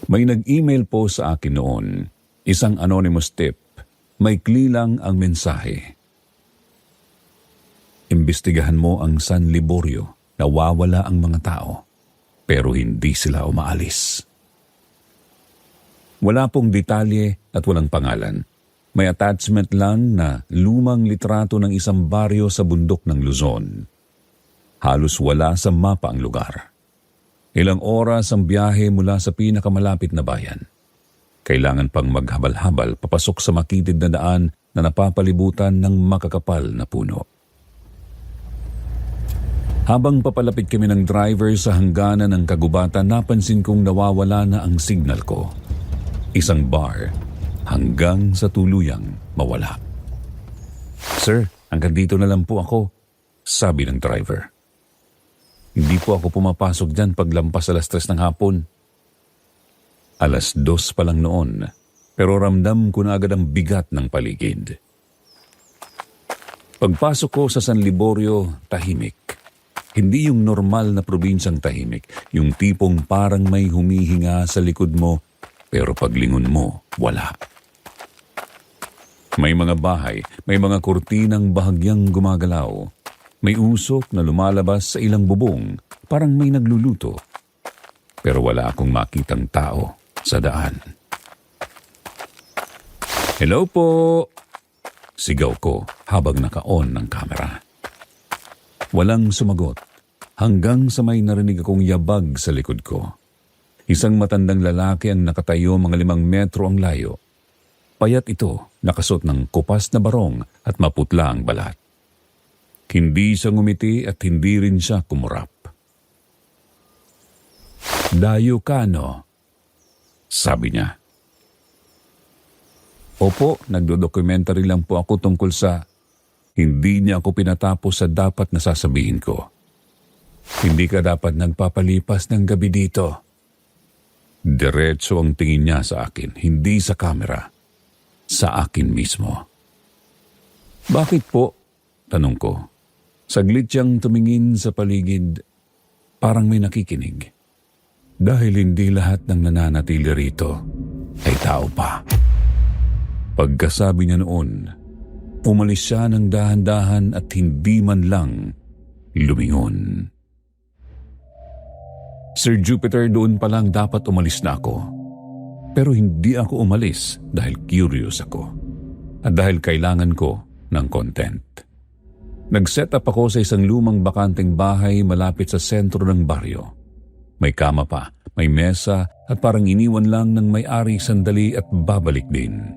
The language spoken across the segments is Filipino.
May nag-email po sa akin noon, isang anonymous tip, maikli lang ang mensahe. Imbestigahan mo ang San Liborio, nawawala ang mga tao, pero hindi sila umaalis. Wala pong detalye at walang pangalan. May attachment lang na lumang litrato ng isang baryo sa bundok ng Luzon. Halos wala sa mapa ang lugar. Ilang oras ang biyahe mula sa pinakamalapit na bayan. Kailangan pang maghabal-habal papasok sa makitid na daan na napapalibutan ng makakapal na puno. Habang papalapit kami ng driver sa hangganan ng kagubatan, napansin kong nawawala na ang signal ko. Isang bar hanggang sa tuluyang mawala. "Sir, hanggang dito na lang po ako," sabi ng driver. "Hindi po ako pumapasok dyan paglampas 3:00 ng hapon." 2:00 pa lang noon, pero ramdam ko na agad ang bigat ng paligid. Pagpasok ko sa San Liborio, tahimik. Hindi yung normal na probinsyang tahimik, yung tipong parang may humihinga sa likod mo, pero paglingon mo, wala. May mga bahay, may mga kurtinang bahagyang gumagalaw. May usok na lumalabas sa ilang bubong, parang may nagluluto. Pero wala akong makitang tao sa daan. "Hello po!" sigaw ko habang naka-on ng kamera. Walang sumagot, hanggang sa may narinig akong yabag sa likod ko. Isang matandang lalaki ang nakatayo, mga 5 metro ang layo. Payat ito, nakasuot ng kupas na barong at maputla ang balat. Hindi siya ngumiti at hindi rin siya kumurap. "Dayo ka, no?" sabi niya. "Opo, nagdo-documentary lang po ako tungkol sa..." Hindi niya ako pinatapos sa dapat na sasabihin ko. "Hindi ka dapat nagpapalipas ng gabi dito." Diretso ang tingin niya sa akin, hindi sa kamera. Sa akin mismo. "Bakit po?" tanong ko. Saglit siyang tumingin sa paligid, parang may nakikinig. "Dahil hindi lahat ng nananatili rito ay tao pa." Pagkasabi niya noon, umalis siya ng dahan-dahan at hindi man lang lumingon. "Sir Jupiter, doon pa lang dapat umalis na ako. Pero hindi ako umalis dahil curious ako at dahil kailangan ko ng content. Nag-set up ako sa isang lumang bakanteng bahay malapit sa sentro ng baryo. May kama pa, may mesa at parang iniwan lang ng may-ari sandali at babalik din.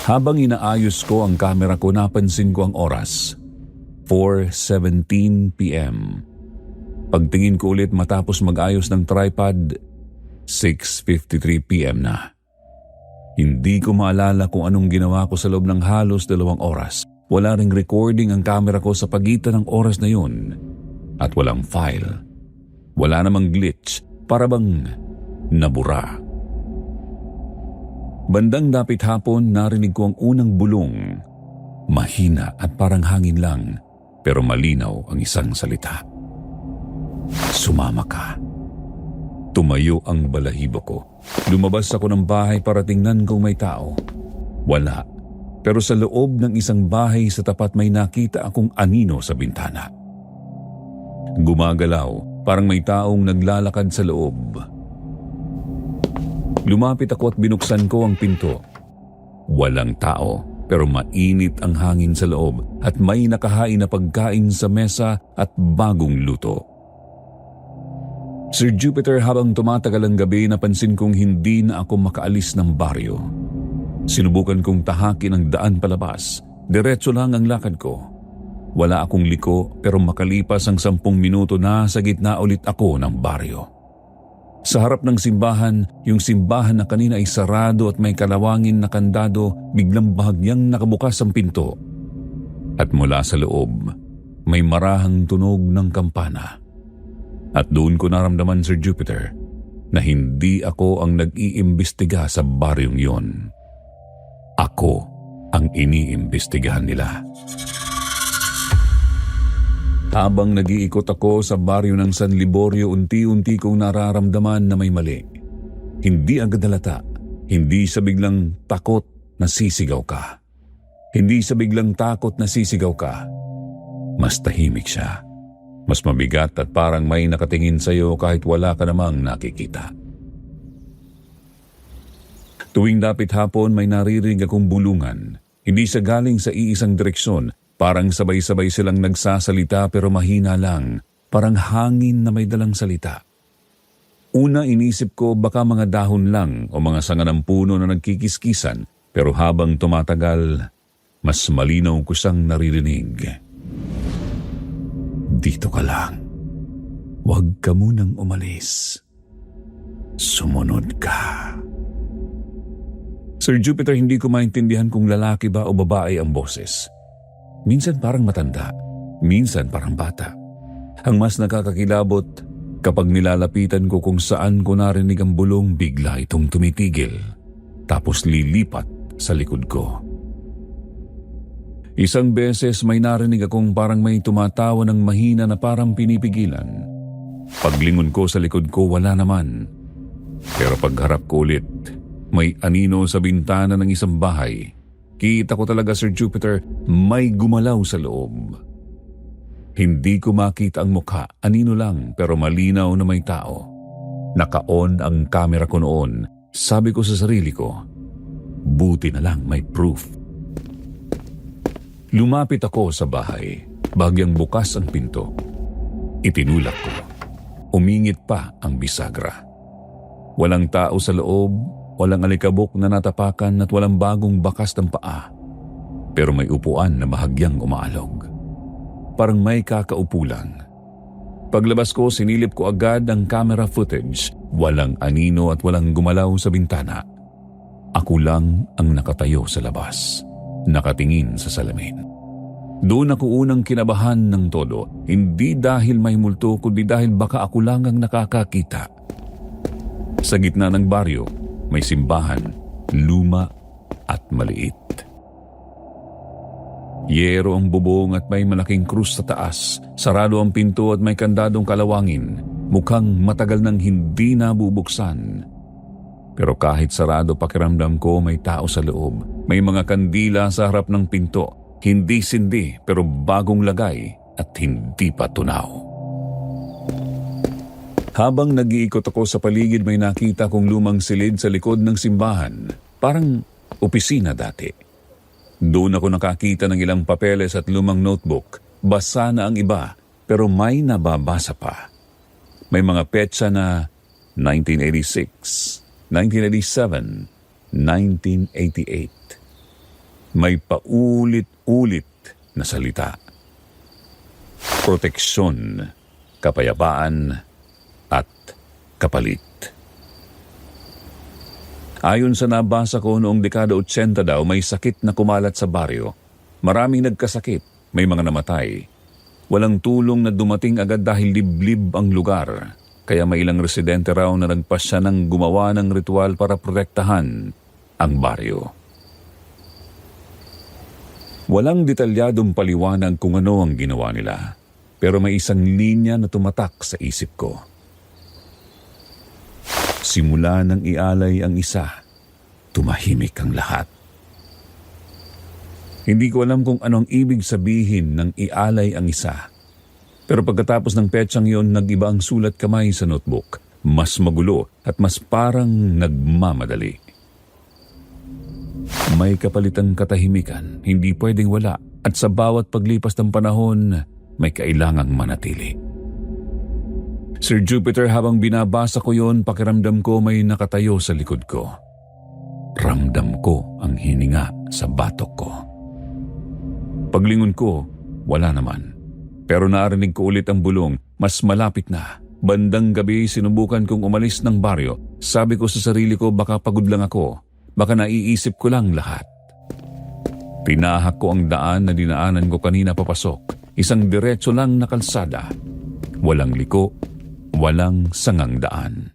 Habang inaayos ko ang kamera ko, napansin ko ang oras. 4:17 p.m. Pagtingin ko ulit matapos mag-ayos ng tripod, 6:53 p.m. na. Hindi ko maalala kung anong ginawa ko sa loob ng halos 2 oras. Wala ring recording ang kamera ko sa pagitan ng oras na yun. At walang file. Wala namang glitch, para bang nabura. Bandang dapit hapon, narinig ko ang unang bulong. Mahina at parang hangin lang, pero malinaw ang isang salita. "Sumama ka." Tumayo ang balahibo ko. Lumabas ako ng bahay para tingnan kung may tao. Wala. Pero sa loob ng isang bahay sa tapat may nakita akong anino sa bintana. Gumagalaw, parang may taong naglalakad sa loob. Lumapit ako at binuksan ko ang pinto. Walang tao, pero mainit ang hangin sa loob at may nakahain na pagkain sa mesa at bagong luto. Sir Jupiter, habang tumatagal ang gabi, napansin kong hindi na ako makaalis ng baryo. Sinubukan kong tahakin ang daan palabas. Diretso lang ang lakad ko. Wala akong liko, pero makalipas ang 10 minuto na sa gitna ulit ako ng baryo. Sa harap ng simbahan, yung simbahan na kanina ay sarado at may kalawangin na kandado, biglang bahagyang nakabukas ang pinto. At mula sa loob, may marahang tunog ng kampana. At doon ko naramdaman, Sir Jupiter, na hindi ako ang nag-iimbestiga sa baryong yon. Ako ang iniimbestigahan nila. Habang nag-iikot ako sa baryo ng San Liborio, unti-unti kong nararamdaman na may mali. Hindi agad halata. Hindi sa biglang takot na sisigaw ka. Hindi sa biglang takot na sisigaw ka. Mas tahimik siya. Mas mabigat at parang may nakatingin sa'yo kahit wala ka namang nakikita. Tuwing dapit hapon may naririnig akong bulungan. Hindi siya galing sa iisang direksyon. Parang sabay-sabay silang nagsasalita pero mahina lang. Parang hangin na may dalang salita. Una inisip ko baka mga dahon lang o mga sanga ng puno na nagkikiskisan. Pero habang tumatagal, mas malinaw ko siyang naririnig. Dito ka lang. Huwag ka munang umalis. Sumunod ka. Sir Jupiter, hindi ko maintindihan kung lalaki ba o babae ang boses. Minsan parang matanda, minsan parang bata. Ang mas nakakakilabot, kapag nilalapitan ko kung saan ko narinig ang bulong, bigla itong tumitigil, tapos lilipat sa likod ko. Isang beses may narinig akong parang may tumatawa ng mahina na parang pinipigilan. Paglingon ko sa likod ko, wala naman. Pero pagharap ko ulit, may anino sa bintana ng isang bahay. Kita ko talaga, Sir Jupiter, may gumalaw sa loob. Hindi ko makita ang mukha, anino lang pero malinaw na may tao. Naka-on ang kamera ko noon. Sabi ko sa sarili ko, buti na lang may proof. Lumapit ako sa bahay. Bagyang bukas ang pinto. Itinulak ko. Umingit pa ang bisagra. Walang tao sa loob. Walang alikabok na natapakan at walang bagong bakas ng paa. Pero may upuan na bahagyang umaalog. Parang may kakaupo lang. Paglabas ko, sinilip ko agad ang camera footage. Walang anino at walang gumalaw sa bintana. Ako lang ang nakatayo sa labas, nakatingin sa salamin. Doon ako unang kinabahan ng todo. Hindi dahil may multo, kundi dahil baka ako lang ang nakakakita. Sa gitna ng baryo, may simbahan, luma at maliit. Yero ang bubong at may malaking krus sa taas. Sarado ang pinto at may kandadong kalawangin. Mukhang matagal nang hindi nabubuksan. Pero kahit sarado, pakiramdam ko may tao sa loob. May mga kandila sa harap ng pinto. Hindi sindi pero bagong lagay at hindi pa tunaw. Habang nag-iikot ako sa paligid, may nakita kong lumang silid sa likod ng simbahan. Parang opisina dati. Doon ako nakakita ng ilang papeles at lumang notebook. Basa na ang iba, pero may nababasa pa. May mga petsa na 1986, 1987, 1988. May paulit-ulit na salita. Proteksyon, kapayapaan, at kapalit. Ayon sa nabasa ko, noong dekada 80 daw, may sakit na kumalat sa baryo. Maraming nagkasakit, may mga namatay. Walang tulong na dumating agad dahil liblib ang lugar. Kaya may ilang residente raw na nagpasya ng gumawa ng ritual para protektahan ang baryo. Walang detalyadong paliwanag kung ano ang ginawa nila. Pero may isang linya na tumatak sa isip ko. Simula nang ialay ang isa, tumahimik ang lahat. Hindi ko alam kung anong ibig sabihin ng ialay ang isa. Pero pagkatapos ng petsang yon, nag-iba ang sulat kamay sa notebook. Mas magulo at mas parang nagmamadali. May kapalitang katahimikan, hindi pwedeng wala. At sa bawat paglipas ng panahon, may kailangang manatili. Sir Jupiter, habang binabasa ko yon, pakiramdam ko may nakatayo sa likod ko. Ramdam ko ang hininga sa batok ko. Paglingon ko, wala naman. Pero narinig ko ulit ang bulong, mas malapit na. Bandang gabi, sinubukan kong umalis ng baryo. Sabi ko sa sarili ko, baka pagod lang ako. Baka naiisip ko lang lahat. Tinahak ko ang daan na dinaanan ko kanina papasok. Isang diretso lang na kalsada. Walang liko, walang sangang daan.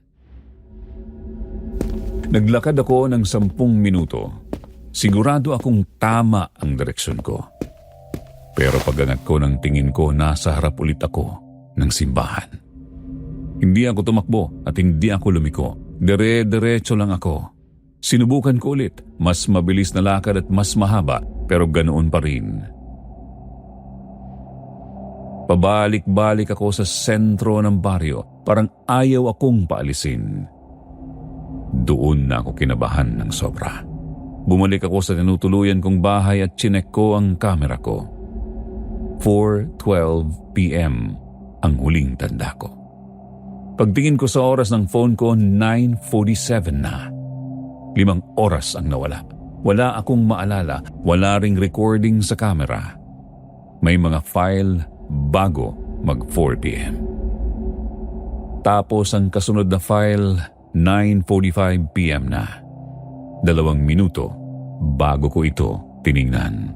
Naglakad ako ng 10 minuto. Sigurado akong tama ang direksyon ko. Pero pagangat ko ng tingin ko, nasa harap ulit ako ng simbahan. Hindi ako tumakbo at hindi ako lumiko. Dire-diretso lang ako. Sinubukan ko ulit, mas mabilis na lakad at mas mahaba, pero ganoon pa rin. Pabalik-balik ako sa sentro ng baryo, parang ayaw akong paalisin. Doon na ako kinabahan ng sobra. Bumalik ako sa tinutuluyan kong bahay at chinek ko ang kamera ko. 4:12 p.m. ang huling tanda ko. Pagtingin ko sa oras ng phone ko, 9:47 na. 5 oras ang nawala. Wala akong maalala, wala ring recording sa camera. May mga file bago mag 4 p.m. Tapos ang kasunod na file, 9:45 p.m. na. 2 minuto bago ko ito tiningnan.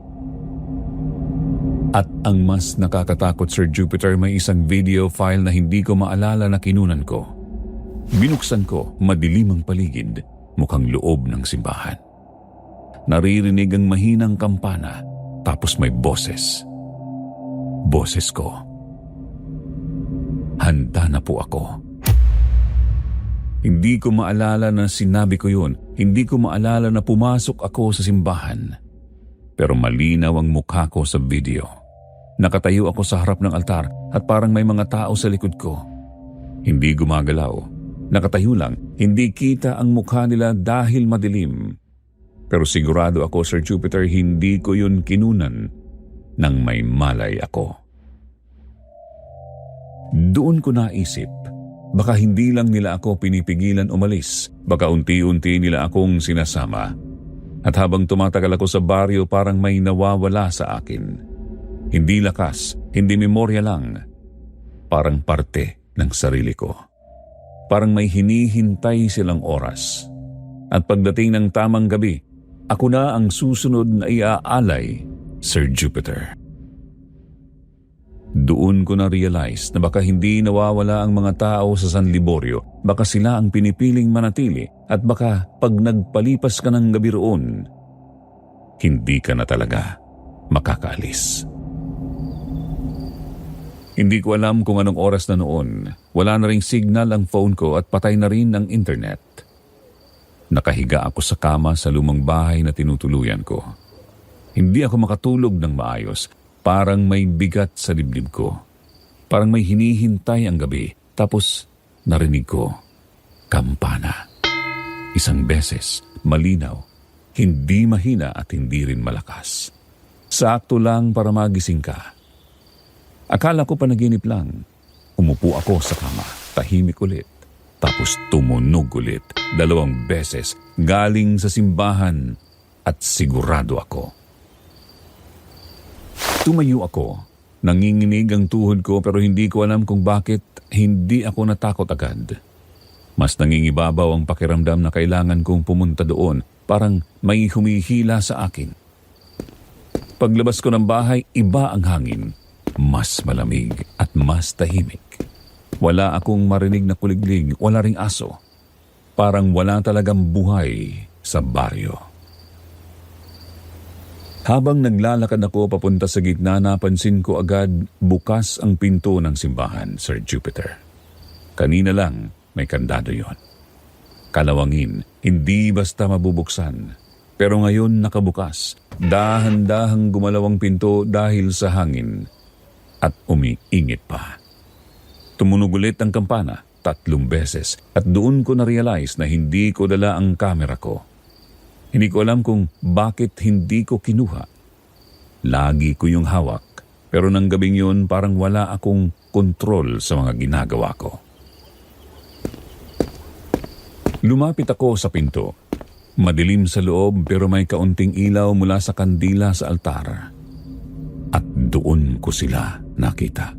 At ang mas nakakatakot, Sir Jupiter, may isang video file na hindi ko maalala na kinunan ko. Binuksan ko, madilim ang paligid, mukhang loob ng simbahan. Naririnig ang mahinang kampana, tapos may boses. Boses ko. Handa na po ako. Hindi ko maalala na sinabi ko yun. Hindi ko maalala na pumasok ako sa simbahan. Pero malinaw ang mukha ko sa video. Nakatayo ako sa harap ng altar at parang may mga tao sa likod ko. Hindi gumagalaw. Nakatayo lang, hindi kita ang mukha nila dahil madilim. Pero sigurado ako, Sir Jupiter, hindi ko yun kinunan nang may malay ako. Doon ko naisip, baka hindi lang nila ako pinipigilan umalis, baka unti-unti nila akong sinasama. At habang tumatagal ako sa baryo, parang may nawawala sa akin. Hindi lakas, hindi memorya lang. Parang parte ng sarili ko. Parang may hinihintay silang oras. At pagdating ng tamang gabi, ako na ang susunod na iaalay, Sir Jupiter. Doon ko na-realize na baka hindi nawawala ang mga tao sa San Liborio, baka sila ang pinipiling manatili at baka pag nagpalipas ka ng gabi roon, hindi ka na talaga makakaalis. Hindi ko alam kung anong oras na noon. Wala na ring signal ang phone ko at patay na rin ang internet. Nakahiga ako sa kama sa lumang bahay na tinutuluyan ko. Hindi ako makatulog ng maayos. Parang may bigat sa dibdib ko. Parang may hinihintay ang gabi. Tapos narinig ko, kampana. Isang beses, malinaw, hindi mahina at hindi rin malakas. Sakto lang para magising ka. Akala ko panaginip lang. Umupo ako sa kama, tahimik ulit. Tapos tumunog ulit, 2 beses, galing sa simbahan at sigurado ako. Tumayo ako, nanginginig ang tuhod ko pero hindi ko alam kung bakit hindi ako natakot agad. Mas nangingibabaw ang pakiramdam na kailangan kong pumunta doon, parang may humihila sa akin. Paglabas ko ng bahay, iba ang hangin. Mas malamig at mas tahimik. Wala akong marinig na kuliglig, wala ring aso. Parang wala talagang buhay sa baryo. Habang naglalakad ako papunta sa gitna, napansin ko agad bukas ang pinto ng simbahan, Sir Jupiter. Kanina lang may kandado yon. Kalawangin, hindi basta mabubuksan. Pero ngayon nakabukas. Dahan-dahang gumalaw ang pinto dahil sa hangin. At umiingit pa. Tumunog ulit ang kampana 3 beses at doon ko na-realize na hindi ko dala ang kamera ko. Hindi ko alam kung bakit hindi ko kinuha. Lagi ko yung hawak pero nang gabing yun parang wala akong kontrol sa mga ginagawa ko. Lumapit ako sa pinto. Madilim sa loob pero may kaunting ilaw mula sa kandila sa altar. At doon ko sila nakita.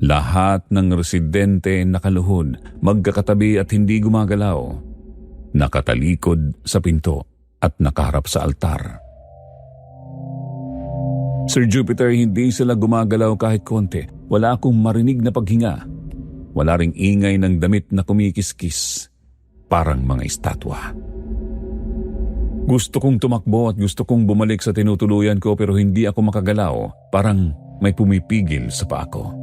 Lahat ng residente nakaluhod, magkakatabi at hindi gumagalaw. Nakatalikod sa pinto at nakaharap sa altar. Sir Jupiter, hindi sila gumagalaw kahit konti. Wala akong marinig na paghinga. Wala ring ingay ng damit na kumikiskis. Parang mga estatwa. Gusto kong tumakbo at gusto kong bumalik sa tinutuluyan ko pero hindi ako makagalaw. Parang may pumipigil sa paa ko.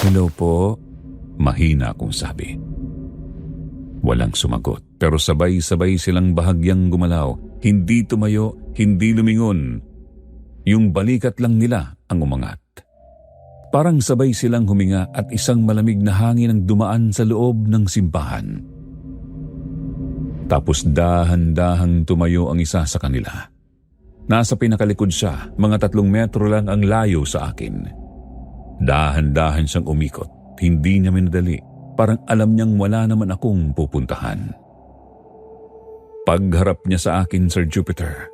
Hello po, mahina akong sabi. Walang sumagot, pero sabay-sabay silang bahagyang gumalaw. Hindi tumayo, hindi lumingon. Yung balikat lang nila ang umangat. Parang sabay silang huminga at isang malamig na hangin ang dumaan sa loob ng simbahan. Tapos dahan-dahang tumayo ang isa sa kanila. Nasa pinakalikod siya, mga 3 metro lang ang layo sa akin. Dahan-dahan siyang umikot, hindi niya minadali. Parang alam niyang wala naman akong pupuntahan. Pagharap niya sa akin, Sir Jupiter,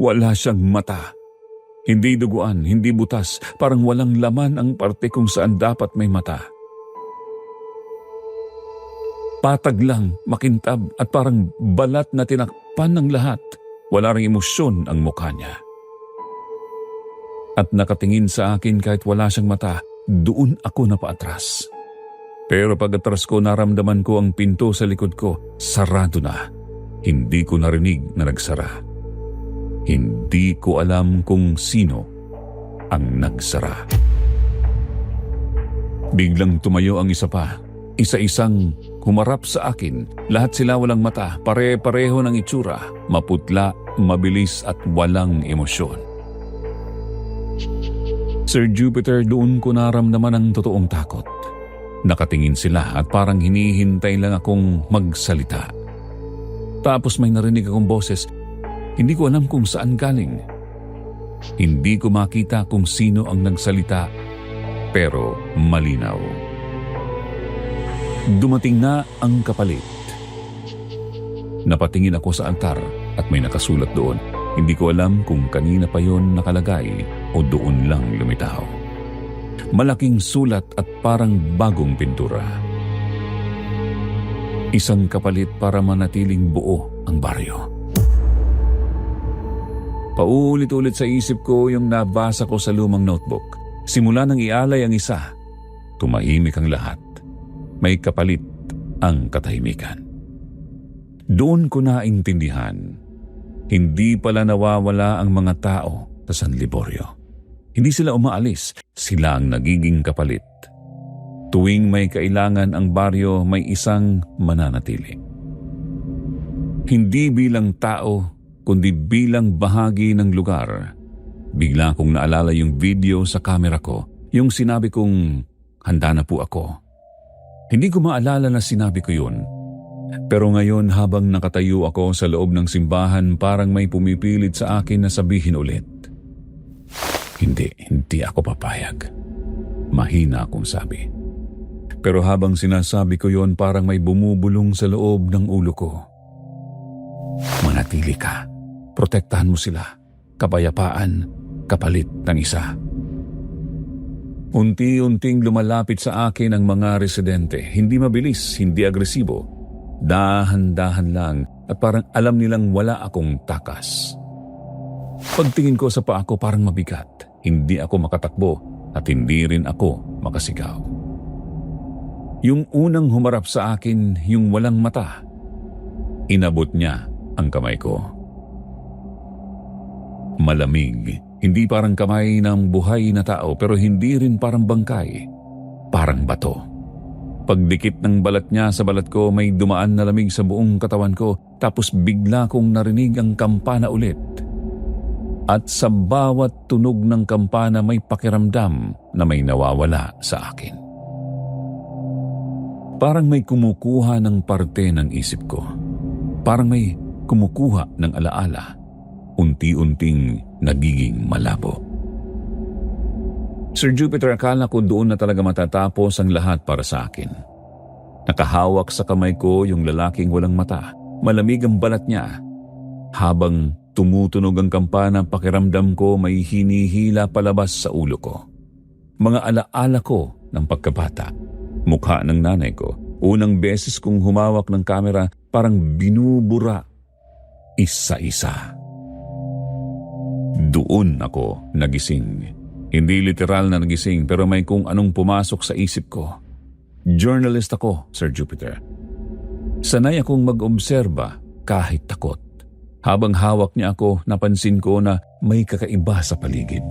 wala siyang mata. Hindi duguan, hindi butas, parang walang laman ang parte kung saan dapat may mata. Patag lang, makintab at parang balat na tinakpan ng lahat. Wala ring emosyon ang mukha niya. At nakatingin sa akin kahit wala siyang mata, doon ako napaatras. Pero pag-atras ko, naramdaman ko ang pinto sa likod ko, sarado na. Hindi ko narinig na nagsara. Hindi ko alam kung sino ang nagsara. Biglang tumayo ang isa pa. Isa-isang humarap sa akin. Lahat sila walang mata, pare-pareho ng itsura, maputla, mabilis at walang emosyon. Sir Jupiter, doon ko naramdaman ang totoong takot. Nakatingin sila at parang hinihintay lang akong magsalita. Tapos may narinig akong boses. Hindi ko alam kung saan galing. Hindi ko makita kung sino ang nagsalita, pero malinaw. Dumating na ang kapalit. Napatingin ako sa altar at may nakasulat doon. Hindi ko alam kung kanina pa yon nakalagay o doon lang lumitaw. Malaking sulat at parang bagong pintura. Isang kapalit para manatiling buo ang baryo. Paulit-ulit sa isip ko yung nabasa ko sa lumang notebook. Simula nang ialay ang isa, tumahimik ang lahat. May kapalit ang katahimikan. Doon ko naintindihan, hindi pala nawawala ang mga tao sa San Liborio. Hindi sila umaalis, sila ang nagiging kapalit. Tuwing may kailangan ang baryo, may isang mananatili. Hindi bilang tao, kundi bilang bahagi ng lugar. Bigla kong naalala yung video sa kamera ko, yung sinabi kong, handa na po ako. Hindi ko maalala na sinabi ko yun. Pero ngayon habang nakatayo ako sa loob ng simbahan, parang may pumipilit sa akin na sabihin ulit. Hindi ako papayag. Mahina akong sabi. Pero habang sinasabi ko yon, parang may bumubulong sa loob ng ulo ko. Manatili ka. Protektahan mo sila. Kapayapaan, kapalit ng isa. Unti-unting lumalapit sa akin ang mga residente. Hindi mabilis, hindi agresibo. Dahan-dahan lang at parang alam nilang wala akong takas. Pagtingin ko sa paa ko parang mabigat. Hindi ako makatakbo at hindi rin ako makasigaw. Yung unang humarap sa akin, yung walang mata, inabot niya ang kamay ko. Malamig, hindi parang kamay ng buhay na tao pero hindi rin parang bangkay, parang bato. Pagdikit ng balat niya sa balat ko, may dumaan na lamig sa buong katawan ko, tapos bigla kong narinig ang kampana ulit. At sa bawat tunog ng kampana may pakiramdam na may nawawala sa akin. Parang may kumukuha ng parte ng isip ko. Parang may kumukuha ng alaala. Unti-unting nagiging malabo. Sir Jupiter, akala ko doon na talaga matatapos ang lahat para sa akin. Nakahawak sa kamay ko yung lalaking walang mata. Malamig ang balat niya. Habang tumutunog ang kampana, pakiramdam ko may hinihila palabas sa ulo ko. Mga alaala ko ng pagkabata. Mukha ng nanay ko. Unang beses kong humawak ng kamera, parang binubura. Isa-isa. Doon ako nagising. Hindi literal na nagising pero may kung anong pumasok sa isip ko. Journalist ako, Sir Jupiter. Sanay akong mag-obserba kahit takot. Habang hawak niya ako, napansin ko na may kakaiba sa paligid.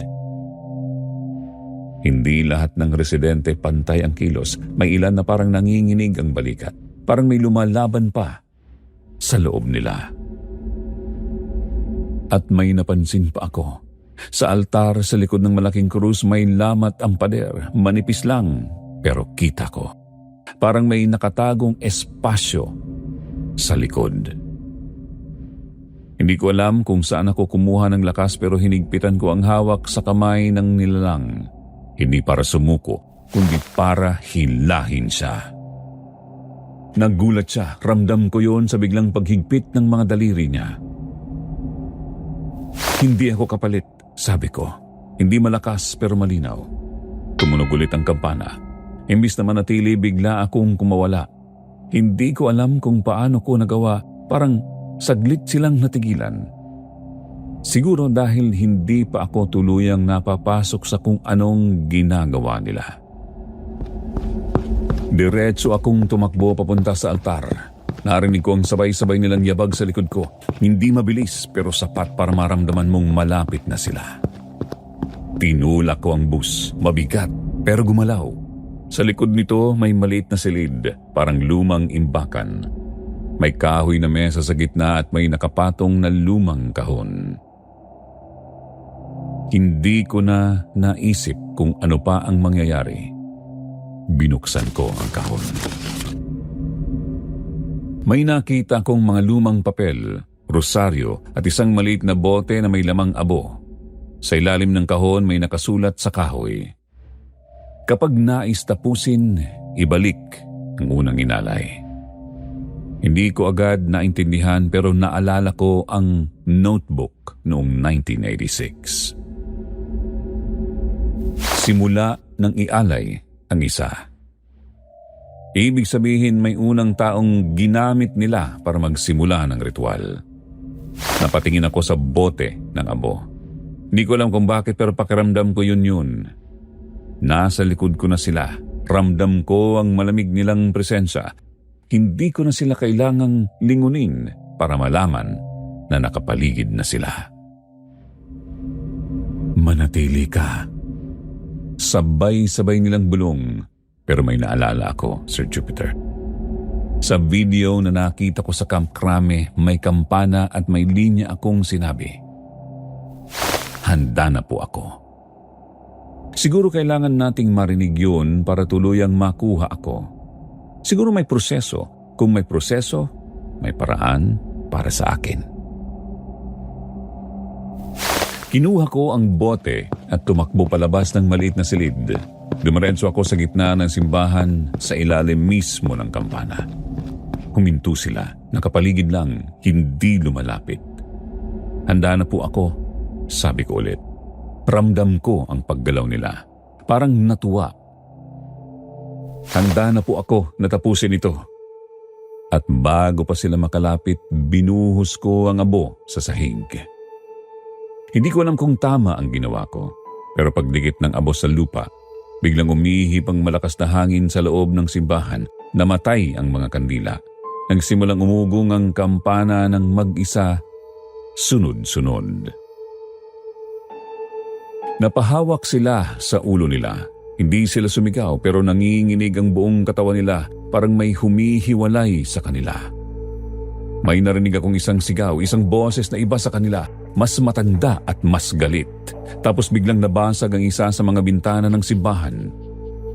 Hindi lahat ng residente pantay ang kilos. May ilan na parang nanginginig ang balikat. Parang may lumalaban pa sa loob nila. At may napansin pa ako. Sa altar sa likod ng malaking krus may lamat ang pader. Manipis lang, pero kita ko. Parang may nakatagong espasyo sa likod. Hindi ko alam kung saan ako kumuha ng lakas pero hinigpitan ko ang hawak sa kamay ng nilalang. Hindi para sumuko, kundi para hilahin siya. Naggulat siya, ramdam ko yon sa biglang paghigpit ng mga daliri niya. Hindi ako kapalit, sabi ko. Hindi malakas pero malinaw. Tumunog ulit ang kampana. Imbis na manatili, bigla akong kumawala. Hindi ko alam kung paano ko nagawa, parang saglit silang natigilan. Siguro dahil hindi pa ako tuluyang napapasok sa kung anong ginagawa nila. Diretso akong tumakbo papunta sa altar. Narinig ko ang sabay-sabay nilang yabag sa likod ko. Hindi mabilis pero sapat para maramdaman mong malapit na sila. Tinulak ko ang bus. Mabigat pero gumalaw. Sa likod nito may maliit na silid, parang lumang imbakan. May kahoy na mesa sa gitna at may nakapatong na lumang kahon. Hindi ko na naisip kung ano pa ang mangyayari. Binuksan ko ang kahon. May nakita kong mga lumang papel, rosaryo at isang maliit na bote na may lamang abo. Sa ilalim ng kahon may nakasulat sa kahoy. Kapag nais tapusin, ibalik ang unang inalay. Hindi ko agad naintindihan pero naalala ko ang notebook noong 1986. Simula ng ialay ang isa. Ibig sabihin may unang taong ginamit nila para magsimula ng ritual. Napatingin ako sa bote ng abo. Hindi ko alam kung bakit pero pakiramdam ko yun. Nasa likod ko na sila. Ramdam ko ang malamig nilang presensya. Hindi ko na sila kailangang lingunin para malaman na nakapaligid na sila. Manatili ka. Sabay-sabay nilang bulong. Pero may naalala ako, Sir Jupiter. Sa video na nakita ko sa Camp Crame, may kampana at may linya akong sinabi. Handa na po ako. Siguro kailangan nating marinig yun para tuluyang makuha ako. Siguro may proseso. Kung may proseso, may paraan para sa akin. Kinuha ko ang bote at tumakbo palabas ng maliit na silid. Dumiretso ako sa gitna ng simbahan sa ilalim mismo ng kampana. Huminto sila, nakapaligid lang, hindi lumalapit. Handa na po ako, sabi ko ulit. Ramdam ko ang paggalaw nila. Parang natuwa. Handa na po ako na tapusin ito. At bago pa sila makalapit, binuhos ko ang abo sa sahig. Hindi ko alam kung tama ang ginawa ko, pero pagdikit ng abo sa lupa, biglang umihip ang malakas na hangin sa loob ng simbahan. Namatay ang mga kandila. Nagsimulang umugong ang kampana ng mag-isa, sunod-sunod. Napahawak sila sa ulo nila. Hindi sila sumigaw pero nanginginig ang buong katawan nila, parang may humihiwalay sa kanila. May narinig akong isang sigaw, isang boses na iba sa kanila, mas matanda at mas galit. Tapos biglang nabasag ang isa sa mga bintana ng simbahan.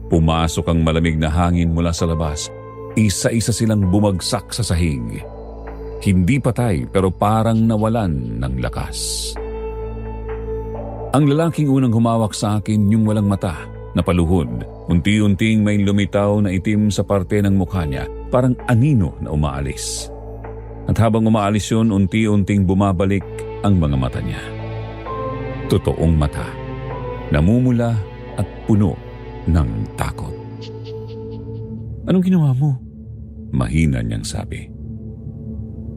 Pumasok ang malamig na hangin mula sa labas. Isa-isa silang bumagsak sa sahig. Hindi patay pero parang nawalan ng lakas. Ang lalaking unang humawak sa akin yung walang mata, napaluhod. Unti-unting may lumitaw na itim sa parte ng mukha niya, parang anino na umaalis. At habang umaalis yun, unti-unting bumabalik ang mga mata niya. Totoong mata, namumula at puno ng takot. Anong ginawa mo? Mahina niyang sabi.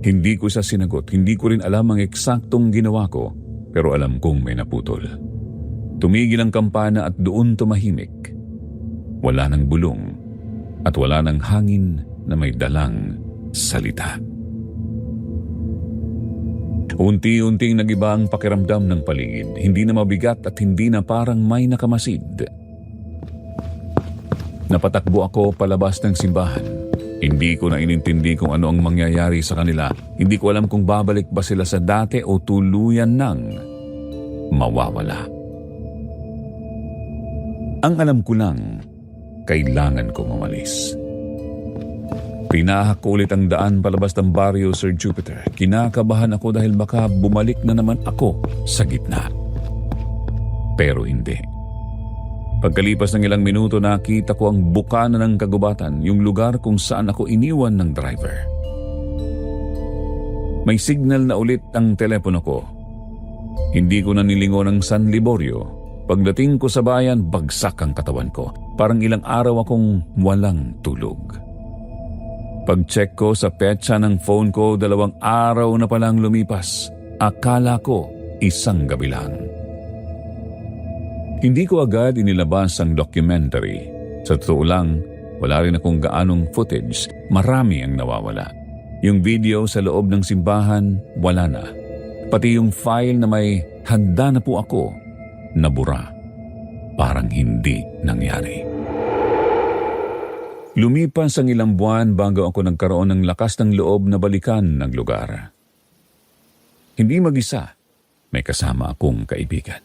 Hindi ko siya sinagot, hindi ko rin alam ang eksaktong ginawa ko, pero alam kong may naputol. Tumigil ang kampana at doon tumahimik. Wala nang bulong at wala nang hangin na may dalang salita. Unti-unting nagiba ang pakiramdam ng paligid. Hindi na mabigat at hindi na parang may nakamasid. Napatakbo ako palabas ng simbahan. Hindi ko na inintindi kung ano ang mangyayari sa kanila. Hindi ko alam kung babalik ba sila sa dati o tuluyan nang mawawala. Ang alam ko lang, kailangan kong umalis. Pinahak ko ulit ang daan palabas ng baryo, Sir Jupiter. Kinakabahan ako dahil baka bumalik na naman ako sa gitna. Pero hindi. Pagkalipas ng ilang minuto, nakita ko ang bukana ng kagubatan, yung lugar kung saan ako iniwan ng driver. May signal na ulit ang telepono ko. Hindi ko na nilingon ang San Liborio. Pagdating ko sa bayan, bagsak ang katawan ko. Parang ilang araw akong walang tulog. Pag-check ko sa petsa ng phone ko, 2 araw na palang lumipas. Akala ko isang gabi lang. Hindi ko agad inilabas ang documentary. Sa totoo lang, wala rin akong gaanong footage. Marami ang nawawala. Yung video sa loob ng simbahan, wala na. Pati yung file na may handa na po ako, nabura. Parang hindi nangyari. Lumipas ang ilang buwan bago ako nagkaroon ng lakas ng loob na balikan ng lugar. Hindi mag-isa, may kasama akong kaibigan.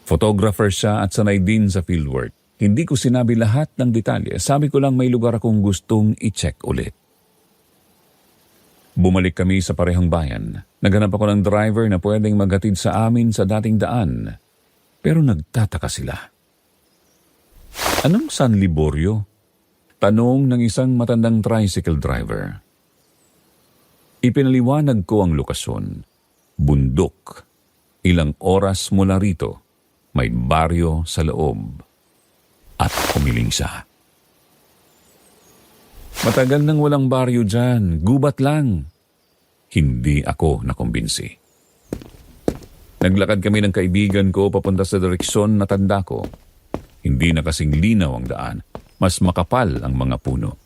Photographer siya at sanay din sa fieldwork. Hindi ko sinabi lahat ng detalye. Sabi ko lang may lugar akong gustong i-check ulit. Bumalik kami sa parehong bayan. Naghanap ako ng driver na pwedeng maghatid sa amin sa dating daan. Pero nagtataka sila. Anong San Liborio? Tanong ng isang matandang tricycle driver. Ipinaliwanag ko ang lokasyon. Bundok. Ilang oras mula rito, may baryo sa loob. At humiling siya. Matagal nang walang baryo dyan. Gubat lang. Hindi ako nakumbinsi. Naglakad kami ng kaibigan ko papunta sa direksyon na tanda ko. Hindi na kasing linaw ang daan. Mas makapal ang mga puno.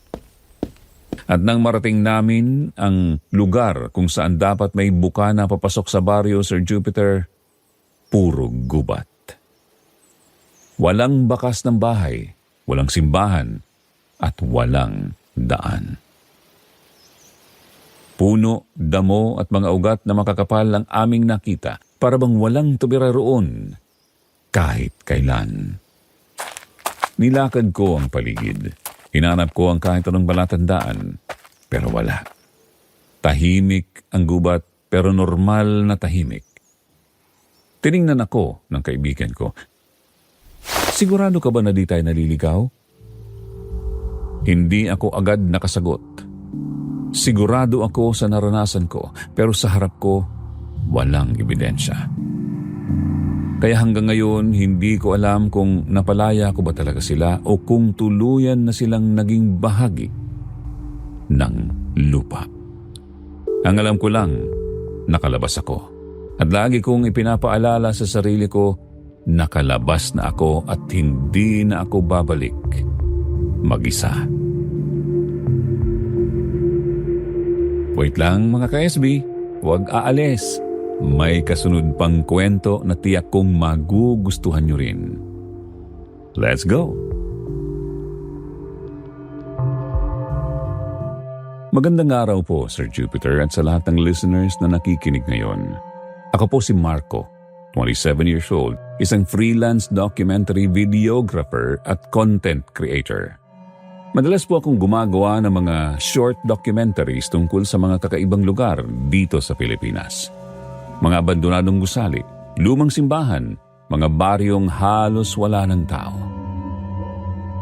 At nang marating namin ang lugar kung saan dapat may bukana papasok sa baryo, Sir Jupiter, puro gubat. Walang bakas ng bahay, walang simbahan, at walang daan. Puno, damo at mga ugat na makakapal ang aming nakita, para bang walang tubira roon kahit kailan. Nilakad ko ang paligid. Hinanap ko ang kahit anong palatandaan, pero wala. Tahimik ang gubat, pero normal na tahimik. Tiningnan ako ng kaibigan ko. Sigurado ka ba na di tayo naliligaw? Hindi ako agad nakasagot. Sigurado ako sa naranasan ko, pero sa harap ko, walang ebidensya. Kaya hanggang ngayon, hindi ko alam kung napalaya ko ba talaga sila o kung tuluyan na silang naging bahagi ng lupa. Ang alam ko lang, nakalabas ako. At lagi kong ipinapaalala sa sarili ko, nakalabas na ako at hindi na ako babalik mag-isa. Wait lang mga ka-SB, huwag aalis. May kasunod pang kwento na tiyak kong magugustuhan nyo rin. Let's go! Magandang araw po, Sir Jupiter, at sa lahat ng listeners na nakikinig ngayon. Ako po si Marco, 27 years old, isang freelance documentary videographer at content creator. Madalas po akong gumagawa ng mga short documentaries tungkol sa mga kakaibang lugar dito sa Pilipinas. Mga abandonadong gusali, lumang simbahan, mga baryong halos wala ng tao.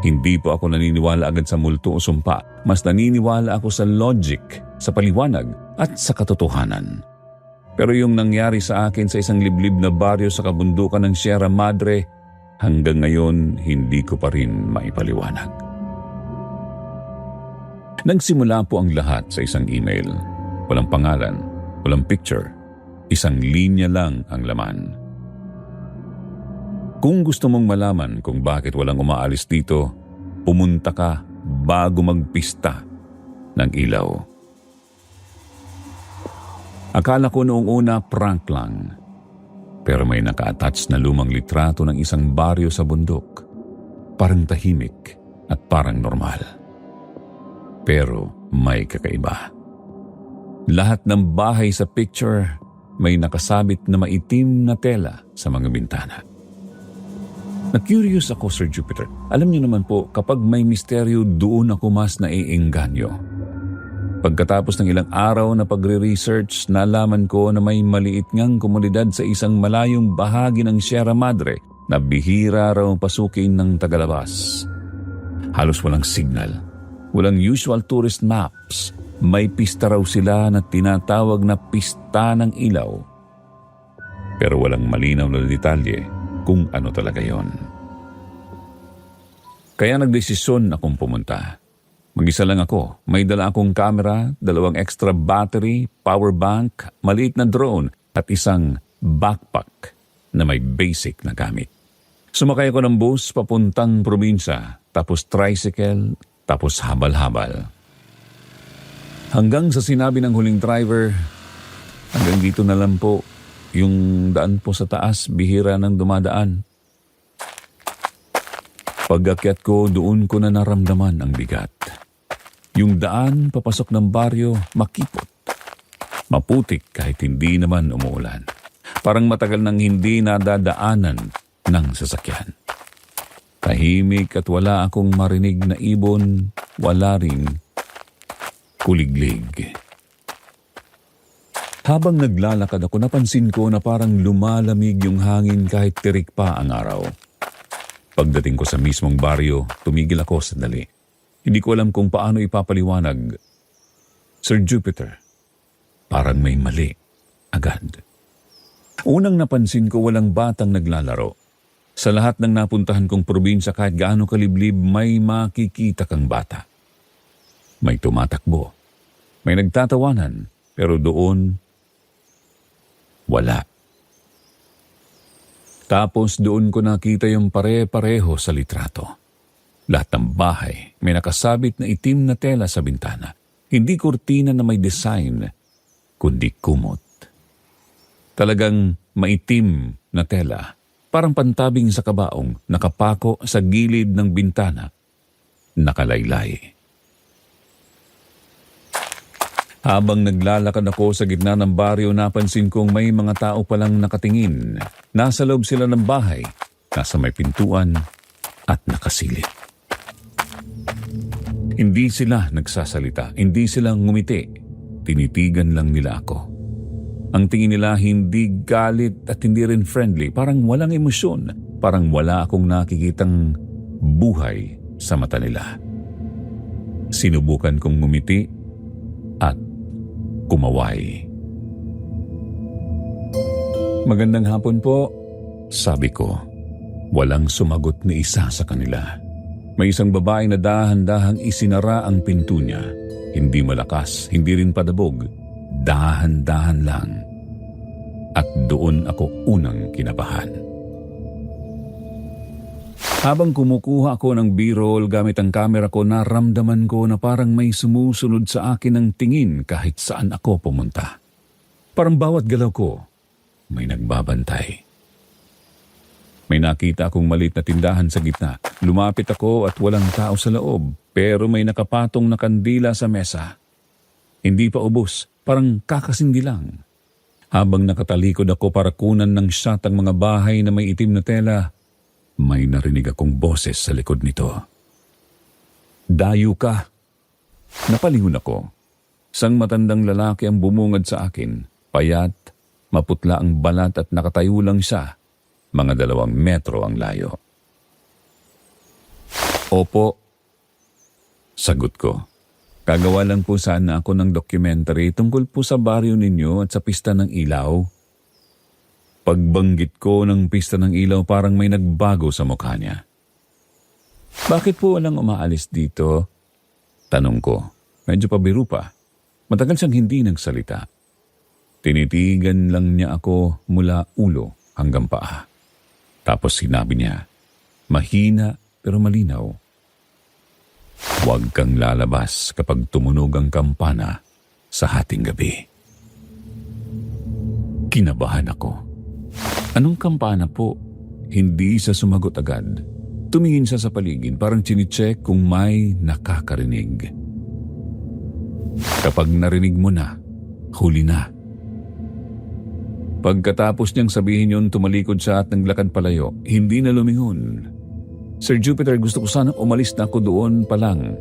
Hindi po ako naniniwala agad sa multo o sumpa. Mas naniniwala ako sa logic, sa paliwanag at sa katotohanan. Pero yung nangyari sa akin sa isang liblib na baryo sa kabundukan ng Sierra Madre, hanggang ngayon hindi ko pa rin maipaliwanag. Nagsimula po ang lahat sa isang email. Walang pangalan, walang picture. Isang linya lang ang laman. Kung gusto mong malaman kung bakit walang umaalis dito, pumunta ka bago magpista ng ilaw. Akala ko noong una prank lang, pero may naka-attach na lumang litrato ng isang baryo sa bundok. Parang tahimik at parang normal. Pero may kakaiba. Lahat ng bahay sa picture may nakasabit na maitim na tela sa mga bintana. Na-curious ako, Sir Jupiter. Alam niyo naman po, kapag may misteryo, doon ako mas naiengganyo. Pagkatapos ng ilang araw na pagre-research, nalaman ko na may maliit ngang komunidad sa isang malayong bahagi ng Sierra Madre na bihira raw pasukin ng tagalabas. Halos walang signal, walang usual tourist maps. May pista raw sila na tinatawag na pista ng ilaw. Pero walang malinaw na detalye kung ano talaga yon. Kaya nagdesisyon akong pumunta. Mag-isa lang ako. May dala akong camera, 2 extra battery, power bank, maliit na drone at isang backpack na may basic na gamit. Sumakay ako ng bus papuntang probinsya, tapos tricycle, tapos habal-habal. Hanggang sa sinabi ng huling driver, hanggang dito na lang po, yung daan po sa taas, bihira nang dumadaan. Pag-akyat ko, doon ko na naramdaman ang bigat. Yung daan papasok ng baryo, makipot. Maputik kahit hindi naman umuulan. Parang matagal nang hindi nadadaanan ng sasakyan. Tahimik at wala akong marinig na ibon, wala ring kuliglig. Habang naglalakad ako, napansin ko na parang lumalamig yung hangin kahit tirik pa ang araw. Pagdating ko sa mismong baryo, tumigil ako sandali. Hindi ko alam kung paano ipapaliwanag. Sir Jupiter, parang may mali agad. Unang napansin ko, walang batang naglalaro. Sa lahat ng napuntahan kong probinsya, kahit gaano kaliblib, may makikita kang bata. May tumatakbo. May nagtatawanan. Pero doon, wala. Tapos doon ko nakita yung pare-pareho sa litrato. Lahat ng bahay may nakasabit na itim na tela sa bintana. Hindi kurtina na may design, kundi kumot. Talagang maitim na tela, parang pantabing sa kabaong, nakapako sa gilid ng bintana, nakalaylay. Habang naglalakad ako sa gitna ng baryo, napansin kong may mga tao palang nakatingin. Nasa loob sila ng bahay, nasa may pintuan at nakasilip. Hindi sila nagsasalita, hindi sila ngumiti. Tinitigan lang nila ako. Ang tingin nila hindi galit at hindi rin friendly, parang walang emosyon, parang wala akong nakikitang buhay sa mata nila. Sinubukan kong ngumiti at kumaway. Magandang hapon po, sabi ko. Walang sumagot ni isa sa kanila. May isang babae na dahan-dahang isinara ang pinto niya. Hindi malakas, hindi rin padabog. Dahan-dahan lang. At doon ako unang kinabahan. Habang kumukuha ako ng B-roll gamit ang camera ko, naramdaman ko na parang may sumusunod sa akin ng tingin kahit saan ako pumunta. Parang bawat galaw ko, may nagbabantay. May nakita akong maliit na tindahan sa gitna. Lumapit ako at walang tao sa loob, pero may nakapatong na kandila sa mesa. Hindi pa ubos, parang kakasindi lang. Habang nakatalikod ako para kunan ng shot ang mga bahay na may itim na tela, may narinig akong boses sa likod nito. Dayo ka. Napalihon ako. Isang matandang lalaki ang bumungad sa akin. Payat, maputla ang balat at nakatayo lang siya. Mga 2 metro ang layo. Opo, sagot ko. Kagawa lang po sana ako ng documentary tungkol po sa baryo ninyo at sa pista ng ilaw. Pagbanggit ko ng pista ng ilaw, parang may nagbago sa mukha niya. Bakit po walang umaalis dito? Tanong ko. Medyo pabiru pa. Matagal siyang hindi nagsalita. Tinitigan lang niya ako mula ulo hanggang paa. Tapos sinabi niya, mahina pero malinaw. Huwag kang lalabas kapag tumunog ang kampana sa hating gabi. Kinabahan ako. Anong kampana po? Hindi siya sumagot agad. Tumingin siya sa paligid, parang chine-check kung may nakakarinig. Kapag narinig mo na, huli na. Pagkatapos niyang sabihin yun, tumalikod siya at naglakad palayo. Hindi na lumingon. Sir Jupiter, gusto ko sanang umalis na ako doon pa lang.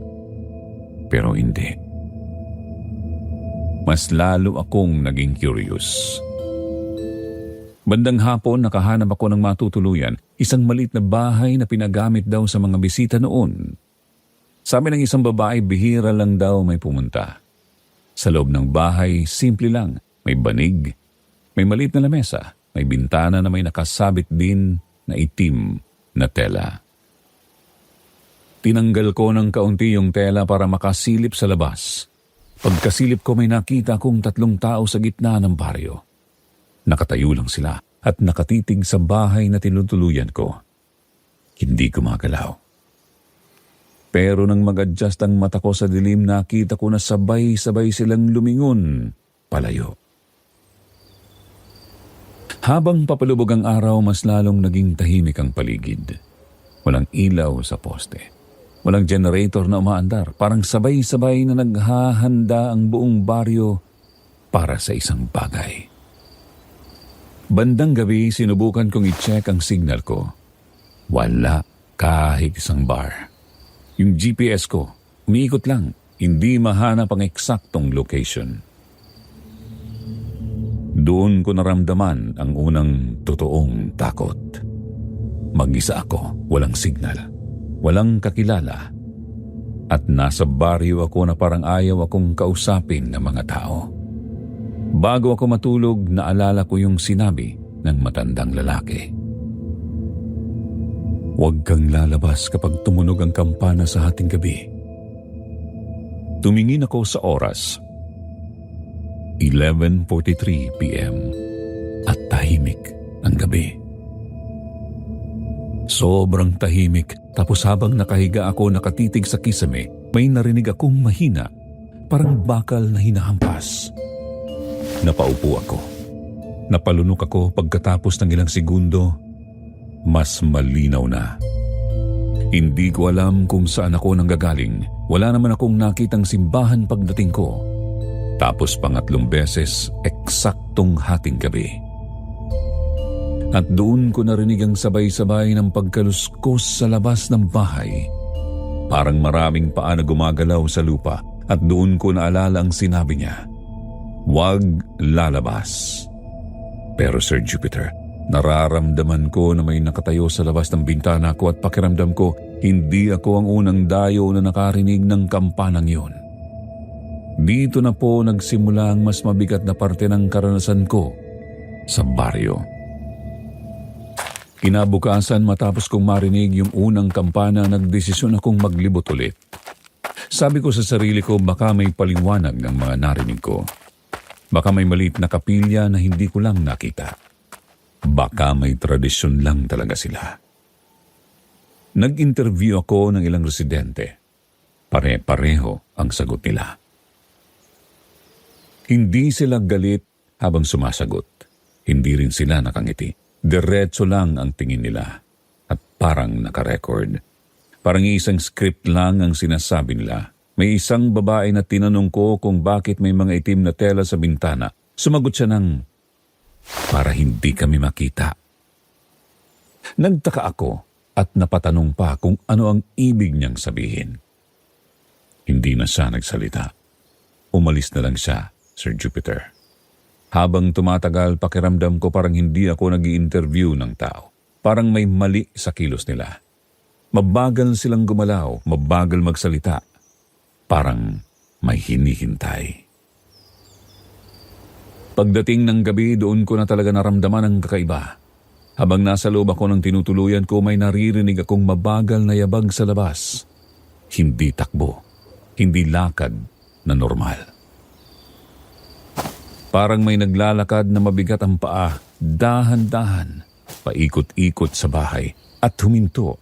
Pero hindi. Mas lalo akong naging curious. Bandang hapon, nakahanap ako ng matutuluyan, isang maliit na bahay na pinagamit daw sa mga bisita noon. Sabi ng isang babae, bihira lang daw may pumunta. Sa loob ng bahay, simple lang. May banig, may maliit na lamesa, may bintana na may nakasabit din na itim na tela. Tinanggal ko ng kaunti yung tela para makasilip sa labas. Pagkasilip ko, may nakita kong 3 tao sa gitna ng baryo. Nakatayo lang sila at nakatitig sa bahay na tinutuluyan ko. Hindi gumagalaw. Pero nang mag-adjust ang mata ko sa dilim, nakita ko na sabay-sabay silang lumingon palayo. Habang papalubog ang araw, mas lalong naging tahimik ang paligid. Walang ilaw sa poste. Walang generator na umaandar. Parang sabay-sabay na naghahanda ang buong baryo para sa isang bagay. Bandang gabi, sinubukan kong i-check ang signal ko. Wala kahit isang bar. Yung GPS ko, umiikot lang. Hindi mahanap ang eksaktong location. Doon ko naramdaman ang unang totoong takot. Mag-isa ako, walang signal, walang kakilala. At nasa baryo ako na parang ayaw akong kausapin ng mga tao. Bago ako matulog, naalala ko yung sinabi ng matandang lalaki. Huwag kang lalabas kapag tumunog ang kampana sa hating gabi. Tumingin ako sa oras. 11:43 p.m. at tahimik ang gabi. Sobrang tahimik, tapos habang nakahiga ako nakatitig sa kisame, may narinig akong mahina, parang bakal na hinahampas. Napaupo ako. Napalunok ako pagkatapos ng ilang segundo, mas malinaw na. Hindi ko alam kung saan ako nanggagaling. Wala naman akong nakitang simbahan pagdating ko. Tapos 3 beses, eksaktong hating gabi. At doon ko narinig ang sabay-sabay ng pagkaluskos sa labas ng bahay. Parang maraming paa na gumagalaw sa lupa. At doon ko naalala ang sinabi niya. Huwag lalabas. Pero Sir Jupiter, nararamdaman ko na may nakatayo sa labas ng bintana ko at pakiramdam ko, hindi ako ang unang dayo na nakarinig ng kampanang yun. Dito na po nagsimula ang mas mabigat na parte ng karanasan ko sa baryo. Kinabukasan matapos kong marinig yung unang kampana, nagdesisyon akong maglibot ulit. Sabi ko sa sarili ko, baka may paliwanag ng mga narinig ko. Baka may maliit na kapilya na hindi ko lang nakita. Baka may tradisyon lang talaga sila. Nag-interview ako ng ilang residente. Pare-pareho ang sagot nila. Hindi sila galit habang sumasagot. Hindi rin sila nakangiti. Diretso lang ang tingin nila. At parang nakarecord. Parang isang script lang ang sinasabi nila. May isang babae na tinanong ko kung bakit may mga itim na tela sa bintana. Sumagot siya ng, para hindi kami makita. Nagtaka ako at napatanong pa kung ano ang ibig niyang sabihin. Hindi na siya nagsalita. Umalis na lang siya, Sir Jupiter. Habang tumatagal, pakiramdam ko parang hindi ako nag-i-interview ng tao. Parang may mali sa kilos nila. Mabagal silang gumalaw, mabagal magsalita. Parang may hinihintay. Pagdating ng gabi, doon ko na talaga naramdaman ang kakaiba. Habang nasa loob ako ng tinutuluyan ko, may naririnig akong mabagal na yabag sa labas. Hindi takbo, hindi lakad na normal. Parang may naglalakad na mabigat ang paa, dahan-dahan, paikot-ikot sa bahay at huminto.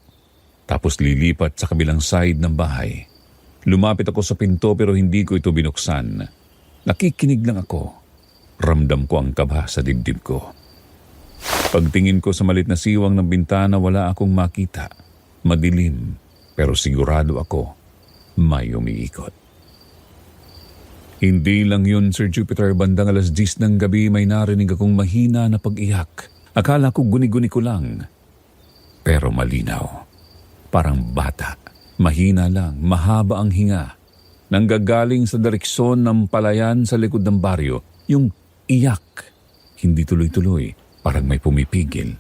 Tapos lilipat sa kabilang side ng bahay. Lumapit ako sa pinto pero hindi ko ito binuksan. Nakikinig lang ako. Ramdam ko ang kaba sa dibdib ko. Pagtingin ko sa malit na siwang ng bintana, wala akong makita. Madilim, pero sigurado ako may umiikot. Hindi lang yun, Sir Jupiter, bandang 10:00 ng gabi may narinig akong mahina na pag-iyak. Akala ko guni-guni ko lang. Pero malinaw. Parang bata. Mahina lang, mahaba ang hinga. Nanggagaling sa direksyon ng palayan sa likod ng baryo. Yung iyak. Hindi tuloy-tuloy. Parang may pumipigil.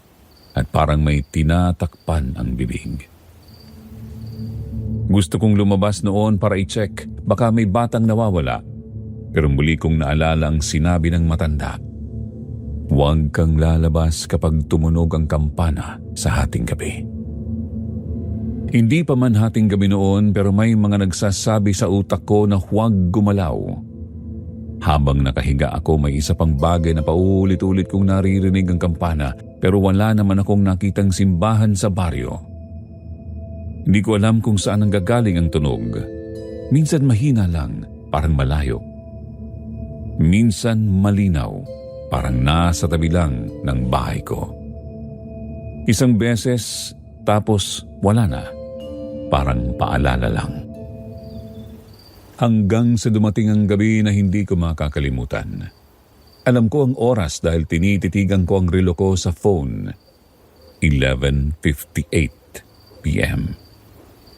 At parang may tinatakpan ang bibig. Gusto kong lumabas noon para i-check. Baka may batang nawawala. Pero muli kong naalala ang sinabi ng matanda. Huwag kang lalabas kapag tumunog ang kampana sa hating gabi. Hindi pa man hating gabi noon pero may mga nagsasabi sa utak ko na huwag gumalaw. Habang nakahiga ako may isa pang bagay na paulit-ulit kong naririnig ang kampana pero wala naman akong nakitang simbahan sa baryo. Hindi ko alam kung saan ang gagaling ang tunog. Minsan mahina lang, parang malayo. Minsan malinaw, parang nasa tabi lang ng bahay ko. Isang beses, tapos wala na. Parang paalala lang. Hanggang sa dumating ang gabi na hindi ko makakalimutan. Alam ko ang oras dahil tinititigan ko ang relo ko sa phone. 11:58 p.m.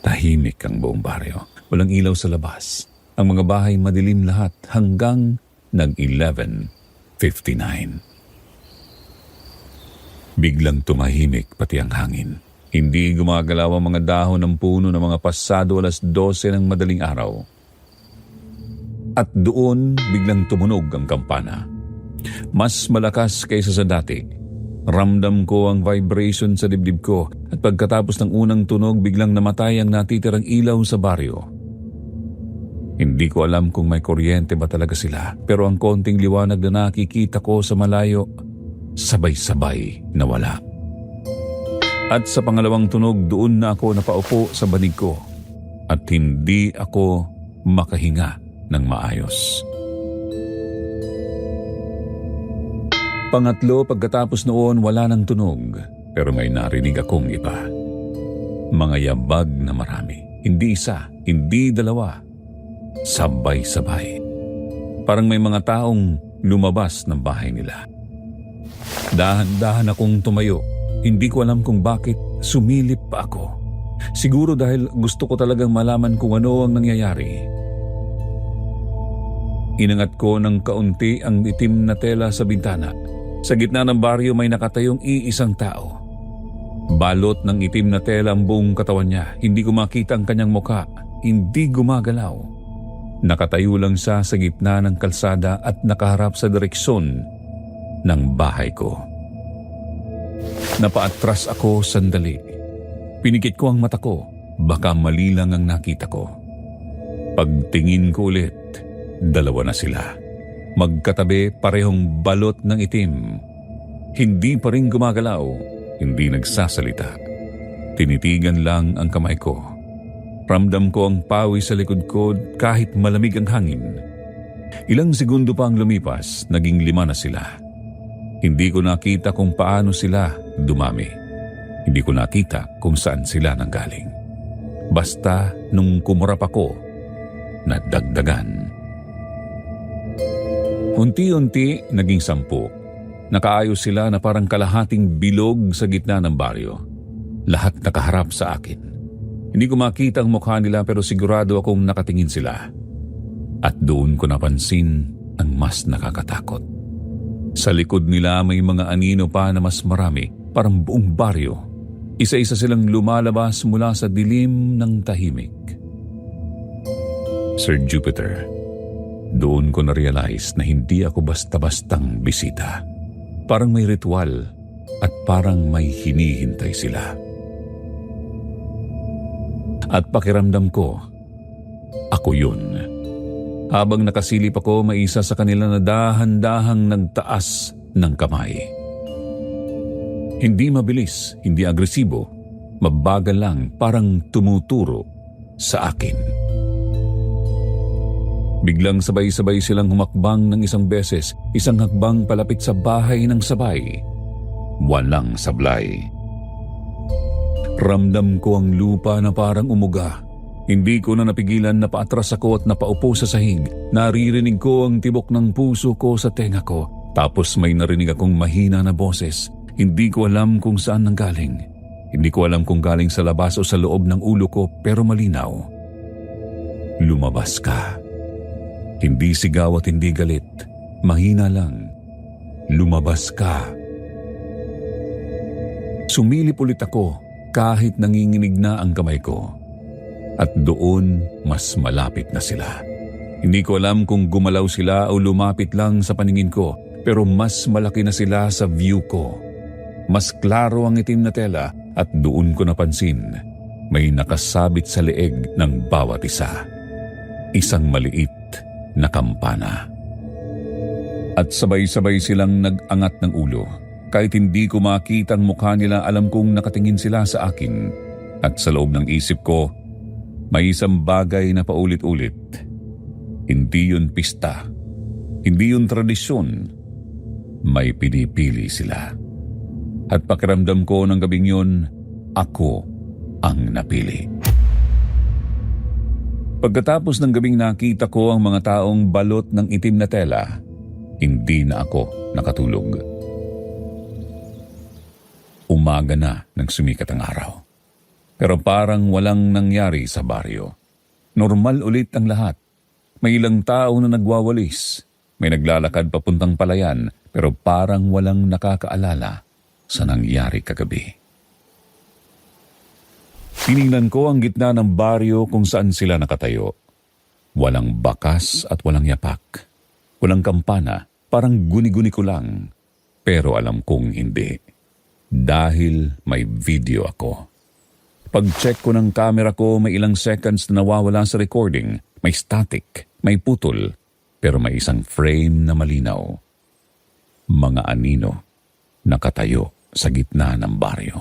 Tahimik ang buong baryo. Walang ilaw sa labas. Ang mga bahay madilim lahat hanggang nag-11:59. Biglang tumahimik pati ang hangin. Hindi gumagalaw ang mga dahon ng puno ng mga pasado 12:00 ng madaling araw. At doon biglang tumunog ang kampana. Mas malakas kaysa sa dati. Ramdam ko ang vibration sa dibdib ko at pagkatapos ng unang tunog biglang namatay ang natitirang ilaw sa baryo. Hindi ko alam kung may kuryente ba talaga sila pero ang konting liwanag na nakikita ko sa malayo, sabay-sabay nawala. At sa pangalawang tunog doon na ako napaupo sa banig ko at hindi ako makahinga ng maayos. Pangatlo, pagkatapos noon wala nang tunog pero may narinig akong iba. Mga yabag na marami, hindi isa, hindi dalawa. Sabay-sabay. Parang may mga taong lumabas ng bahay nila. Dahan-dahan akong tumayo. Hindi ko alam kung bakit sumilip pa ako. Siguro dahil gusto ko talagang malaman kung ano ang nangyayari. Inangat ko ng kaunti ang itim na tela sa bintana. Sa gitna ng baryo may nakatayong iisang tao. Balot ng itim na tela ang buong katawan niya. Hindi ko makita ang kanyang muka. Hindi gumagalaw. Nakatayo lang siya sa gitna ng kalsada at nakaharap sa direksyon ng bahay ko. Napaatras ako sandali. Pinikit ko ang mata ko. Baka mali lang ang nakita ko. Pagtingin ko ulit, dalawa na sila. Magkatabi, parehong balot ng itim. Hindi pa rin gumagalaw. Hindi nagsasalita. Tinitigan lang ang kamay ko. Ramdam ko ang pawis sa likod ko kahit malamig ang hangin. Ilang segundo pa ang lumipas, naging 5 na sila. Hindi ko nakita kung paano sila dumami. Hindi ko nakita kung saan sila nanggaling. Basta nung kumurap ako, nadagdagan. Unti-unti naging 10. Nakaayos sila na parang kalahating bilog sa gitna ng baryo. Lahat nakaharap sa akin. Hindi ko makita ang mukha nila pero sigurado akong nakatingin sila. At doon ko napansin ang mas nakakatakot. Sa likod nila may mga anino pa na mas marami, parang buong baryo. Isa-isa silang lumalabas mula sa dilim ng tahimik. Sir Jupiter, doon ko na-realize na hindi ako basta-bastang bisita. Parang may ritual at parang may hinihintay sila. At pakiramdam ko, ako yun. Habang nakasilip ako, may isa sa kanila na dahan-dahang nagtaas ng kamay. Hindi mabilis, hindi agresibo, mabagal lang, parang tumuturo sa akin. Biglang sabay-sabay silang humakbang ng isang beses, isang hakbang palapit sa bahay ng sabay. Walang sablay. Ramdam ko ang lupa na parang umuga. Hindi ko na napigilan na paatras ako at napaupo sa sahig. Naririnig ko ang tibok ng puso ko sa tenga ko. Tapos may narinig akong mahina na boses. Hindi ko alam kung saan nanggaling. Hindi ko alam kung galing sa labas o sa loob ng ulo ko, pero malinaw. Lumabas ka. Hindi sigaw at hindi galit. Mahina lang. Lumabas ka. Sumilip ulit ako kahit nanginginig na ang kamay ko. At doon mas malapit na sila. Hindi ko alam kung gumalaw sila o lumapit lang sa paningin ko, pero mas malaki na sila sa view ko. Mas klaro ang itim na tela at doon ko napansin may nakasabit sa leeg ng bawat isa. Isang maliit na kampana. At sabay-sabay silang nag-angat ng ulo. Kahit hindi ko makita ang mukha nila, alam kong nakatingin sila sa akin. At sa loob ng isip ko, may isang bagay na paulit-ulit. Hindi yun pista. Hindi yun tradisyon. May pinipili sila. At pakiramdam ko ng gabing yun, ako ang napili. Pagkatapos ng gabing nakita ko ang mga taong balot ng itim na tela, hindi na ako nakatulog. Umaga na nang sumikat ang araw. Pero parang walang nangyari sa baryo. Normal ulit ang lahat. May ilang tao na nagwawalis. May naglalakad papuntang palayan, pero parang walang nakakaalala sa nangyari kagabi. Tiningnan ko ang gitna ng baryo kung saan sila nakatayo. Walang bakas at walang yapak. Walang kampana, parang guni-guni ko lang. Pero alam kong hindi. Dahil may video ako. Pag-check ko ng camera ko, may ilang seconds na nawawala sa recording. May static, may putol, pero may isang frame na malinaw. Mga anino nakatayo sa gitna ng baryo.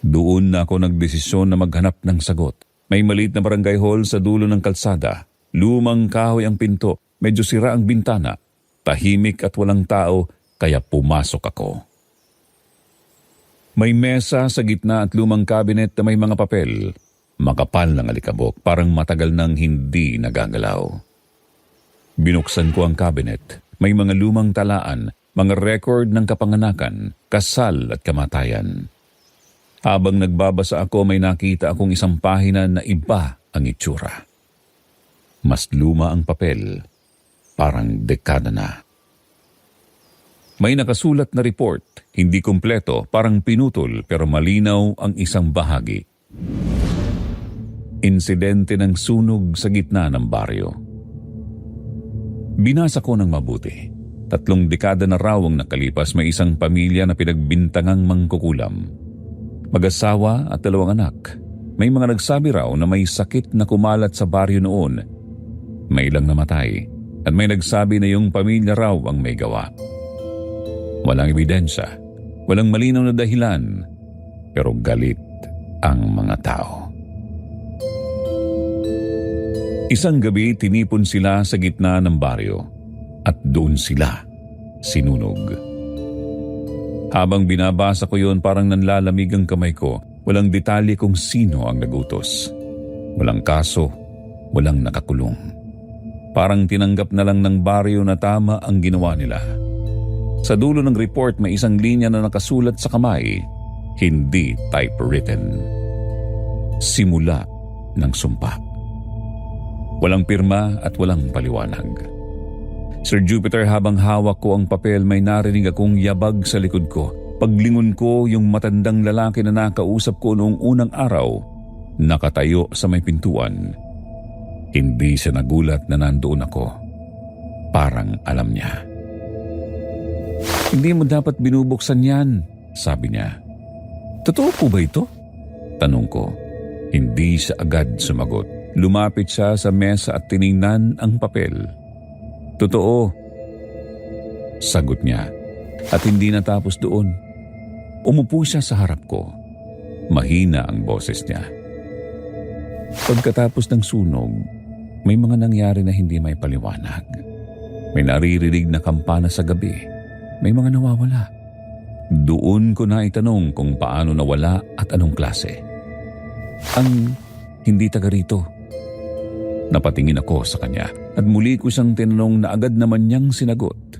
Doon na ako nagdesisyon na maghanap ng sagot. May maliit na barangay hall sa dulo ng kalsada. Lumang kahoy ang pinto, medyo sira ang bintana. Tahimik at walang tao, kaya pumasok ako. May mesa sa gitna at lumang kabinet na may mga papel. Makapal ng alikabok, parang matagal nang hindi nagagalaw. Binuksan ko ang kabinet. May mga lumang talaan, mga record ng kapanganakan, kasal at kamatayan. Habang nagbabasa ako, may nakita akong isang pahina na iba ang itsura. Mas luma ang papel, parang dekada na. May nakasulat na report, hindi kumpleto, parang pinutol pero malinaw ang isang bahagi. Insidente ng sunog sa gitna ng baryo. Binasa ko ng mabuti. 3 dekada na raw ang nakalipas, may isang pamilya na pinagbintangang mangkukulam. Mag-asawa at 2 anak. May mga nagsabi raw na may sakit na kumalat sa baryo noon. May ilang namatay at may nagsabi na yung pamilya raw ang may gawa. Walang ebidensya, walang malinaw na dahilan, pero galit ang mga tao. Isang gabi, tinipon sila sa gitna ng baryo at doon sila sinunog. Habang binabasa ko yun, parang nanlalamig ang kamay ko. Walang detalye kung sino ang nagutos. Walang kaso, walang nakakulong. Parang tinanggap na lang ng baryo na tama ang ginawa nila. Sa dulo ng report, may isang linya na nakasulat sa kamay, hindi typewritten. Simula ng sumpa. Walang pirma at walang paliwanag. Sir Jupiter, habang hawak ko ang papel, may narinig akong yabag sa likod ko. Paglingon ko, yung matandang lalaki na nakausap ko noong unang araw, nakatayo sa may pintuan. Hindi siya nagulat na nandoon ako. Parang alam niya. Hindi mo dapat binubuksan yan, sabi niya. Totoo po ba ito? Tanong ko. Hindi siya agad sumagot. Lumapit siya sa mesa at tiningnan ang papel. Totoo, sagot niya. At hindi natapos doon. Umupo siya sa harap ko. Mahina ang boses niya. Pagkatapos ng sunog, may mga nangyari na hindi may paliwanag. May naririnig na kampana sa gabi. May mga nawawala. Doon ko na itanong kung paano nawala at anong klase. Ang hindi taga rito. Napatingin ako sa kanya at muli ko siyang tinanong na agad naman niyang sinagot.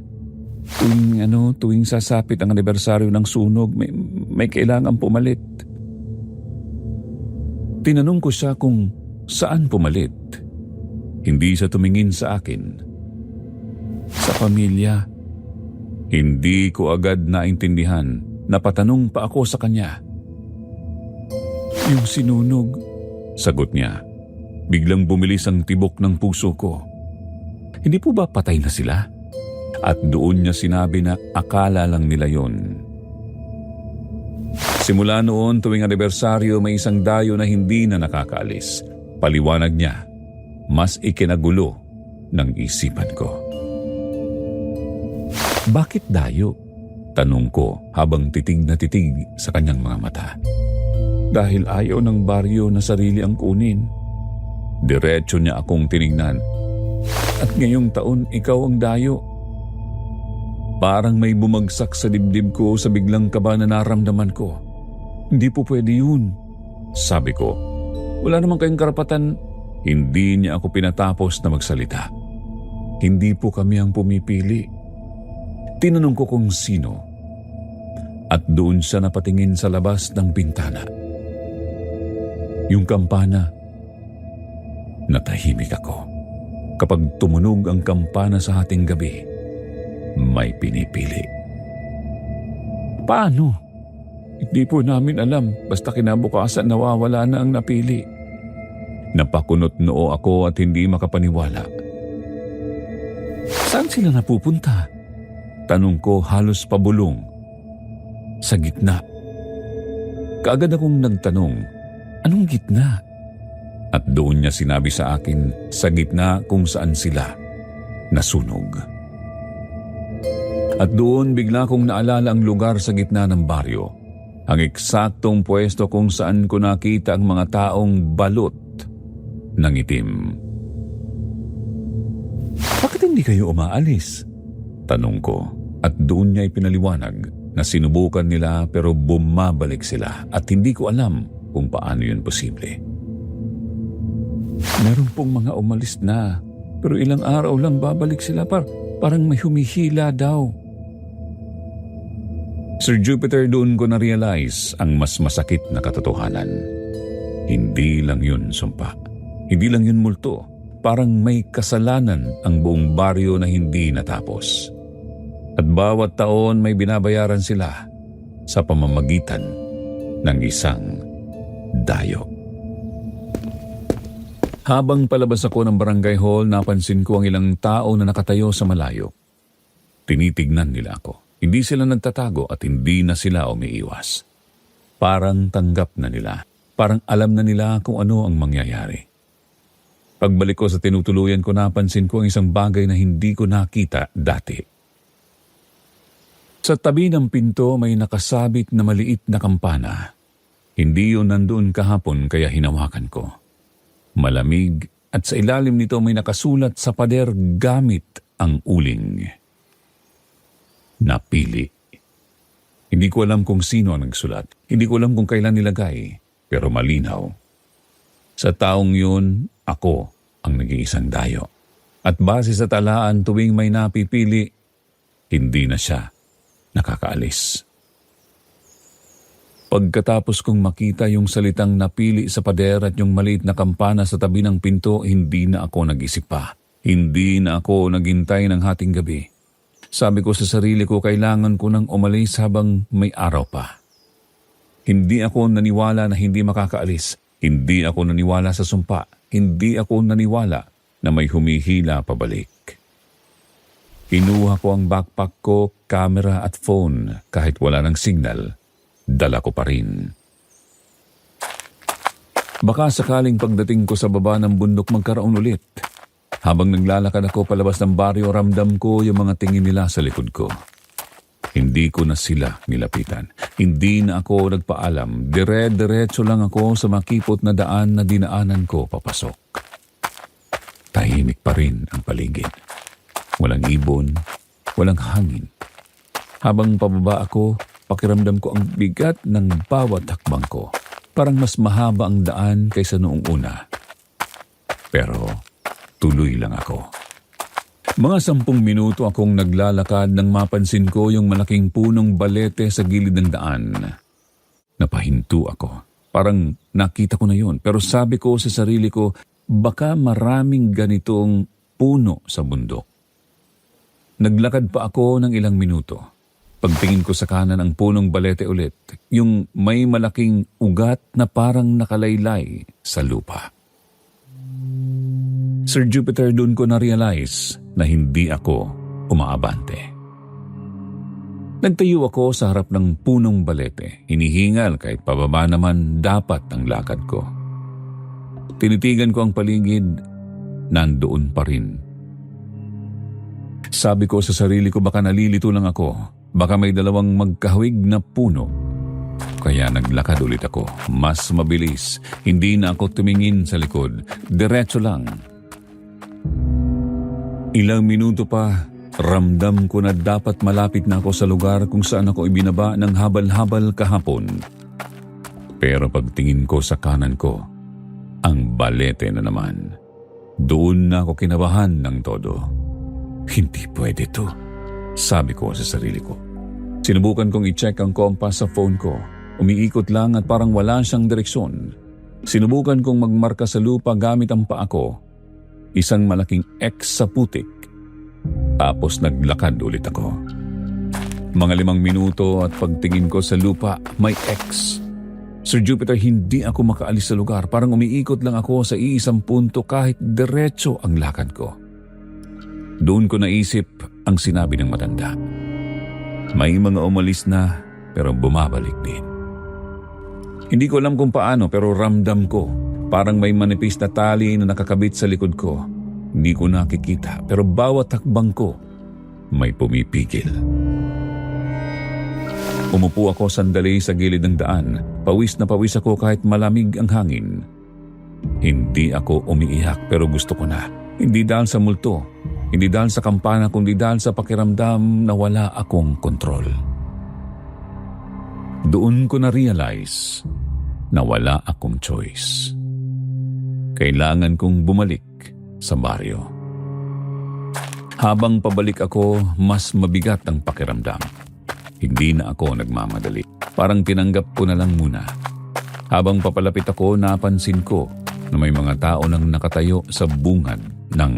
Tuwing sasapit ang anibersaryo ng sunog, may kailangan pumalit. Tinanong ko siya kung saan pumalit. Hindi siya tumingin sa akin. Sa pamilya. Hindi ko agad naintindihan. Napatanong pa ako sa kanya. Yung sinunog, sagot niya. Biglang bumilis ang tibok ng puso ko. Hindi po ba patay na sila? At doon niya sinabi na akala lang nila yon. Simula noon tuwing anibersaryo may isang dayo na hindi na nakakaalis. Paliwanag niya, mas ikinagulo ng isipan ko. Bakit dayo? Tanong ko habang titig na titig sa kanyang mga mata. Dahil ayaw ng baryo na sarili ang kunin. Diretso niya akong tinignan. At ngayong taon ikaw ang dayo. Parang may bumagsak sa dibdib ko sa biglang kaba na naramdaman ko. Hindi po pwede yun. Sabi ko, wala namang kayong karapatan. Hindi niya ako pinatapos na magsalita. Hindi po kami ang pumipili. Tinanong ko kung sino. At doon siya napatingin sa labas ng bintana. Yung kampana. Natahimik ako. Kapag tumunog ang kampana sa hating gabi, may pinipili. Paano? Hindi po namin alam. Basta kinabukasan nawawala na ang napili. Napakunot noo ako at hindi makapaniwala. Saan sila napupunta? Tanong ko halos pabulong. Sa gitna. Kaagad akong nagtanong, anong gitna? At doon niya sinabi sa akin sa gitna kung saan sila nasunog. At doon bigla kong naalala ang lugar sa gitna ng baryo. Ang eksaktong pwesto kung saan ko nakita ang mga taong balot ng itim. Bakit hindi kayo umaalis? Tanong ko at doon niya ipinaliwanag na sinubukan nila pero bumabalik sila at hindi ko alam kung paano yun posible. Meron pong mga umalis na pero ilang araw lang babalik sila parang may humihila daw. Sir Jupiter, doon ko na-realize ang mas masakit na katotohanan. Hindi lang yun sumpa. Hindi lang yun multo. Parang may kasalanan ang buong baryo na hindi natapos. At bawat taon may binabayaran sila sa pamamagitan ng isang dayo. Habang palabas ako ng barangay hall, napansin ko ang ilang tao na nakatayo sa malayo. Tinitignan nila ako. Hindi sila nagtatago at hindi na sila umiiwas. Parang tanggap na nila. Parang alam na nila kung ano ang mangyayari. Pagbalik ko sa tinutuluyan ko, napansin ko ang isang bagay na hindi ko nakita dati. Sa tabi ng pinto may nakasabit na maliit na kampana. Hindi yun nandoon kahapon kaya hinawakan ko. Malamig at sa ilalim nito may nakasulat sa pader gamit ang uling. Napili. Hindi ko alam kung sino ang nagsulat. Hindi ko alam kung kailan nilagay, pero malinaw. Sa taong yun, ako ang nag-iisang dayo. At base sa talaan tuwing may napipili, hindi na siya nakakaalis. Pagkatapos kong makita yung salitang napili sa pader at yung maliit na kampana sa tabi ng pinto, hindi na ako nag-isip pa. Hindi na ako naghintay ng hating gabi. Sabi ko sa sarili ko, kailangan ko nang umalis habang may araw pa. Hindi ako naniwala na hindi makakaalis. Hindi ako naniwala sa sumpa. Hindi ako naniwala na may humihila pabalik. Kinuha ko ang backpack ko, camera at phone. Kahit wala ng signal, dala ko pa rin. Baka sakaling pagdating ko sa baba ng bundok magkaroon ulit. Habang naglalakad ako palabas ng baryo, ramdam ko yung mga tingin nila sa likod ko. Hindi ko na sila nilapitan. Hindi na ako nagpaalam. Dire-diretso lang ako sa makipot na daan na dinaanan ko papasok. Tahimik pa rin ang paligid. Walang ibon, walang hangin. Habang pababa ako, pakiramdam ko ang bigat ng bawat hakbang ko. Parang mas mahaba ang daan kaysa noong una. Pero tuloy lang ako. Mga 10 minuto akong naglalakad nang mapansin ko yung malaking punong balete sa gilid ng daan. Napahinto ako. Parang nakita ko na yun. Pero sabi ko sa sarili ko, baka maraming ganitong puno sa bundok. Naglakad pa ako ng ilang minuto. Pagtingin ko sa kanan ang punong balete ulit, yung may malaking ugat na parang nakalaylay sa lupa. Sir Jupiter, doon ko na-realize na hindi ako umaabante. Nagtayo ako sa harap ng punong balete, hinihingal kahit pababa naman dapat ang lakad ko. Tinitigan ko ang paligid, nandoon pa rin. Sabi ko sa sarili ko baka nalilito lang ako, baka may dalawang magkahawig na puno. Kaya naglakad ulit ako, mas mabilis, hindi na ako tumingin sa likod, diretso lang. Ilang minuto pa, ramdam ko na dapat malapit na ako sa lugar kung saan ako ibinaba ng habal-habal kahapon. Pero pagtingin ko sa kanan ko, ang balete na naman. Doon na ako kinabahan ng todo. Hindi pwede to, sabi ko sa sarili ko. Sinubukan kong i-check ang compass sa phone ko. Umiikot lang at parang wala siyang direksyon. Sinubukan kong magmarka sa lupa gamit ang paa ko. Isang malaking X sa putik. Tapos naglakad ulit ako. Mga 5 minuto at pagtingin ko sa lupa, may X. Sir Jupiter, hindi ako makaalis sa lugar. Parang umiikot lang ako sa iisang punto kahit diretso ang lakad ko. Doon ko naisip ang sinabi ng matanda. May mga umalis na pero bumabalik din. Hindi ko alam kung paano pero ramdam ko. Parang may manipis na tali na nakakabit sa likod ko. Hindi ko nakikita pero bawat hakbang ko may pumipigil. Umupo ako sandali sa gilid ng daan. Pawis na pawis ako kahit malamig ang hangin. Hindi ako umiiyak pero gusto ko na. Hindi dahil sa multo, hindi dahil sa kampana kundi dahil sa pakiramdam na wala akong kontrol. Doon ko na-realize na wala akong choice. Kailangan kong bumalik sa baryo. Habang pabalik ako, mas mabigat ang pakiramdam. Hindi na ako nagmamadali. Parang tinanggap ko na lang muna. Habang papalapit ako, napansin ko na may mga tao nang nakatayo sa bungad ng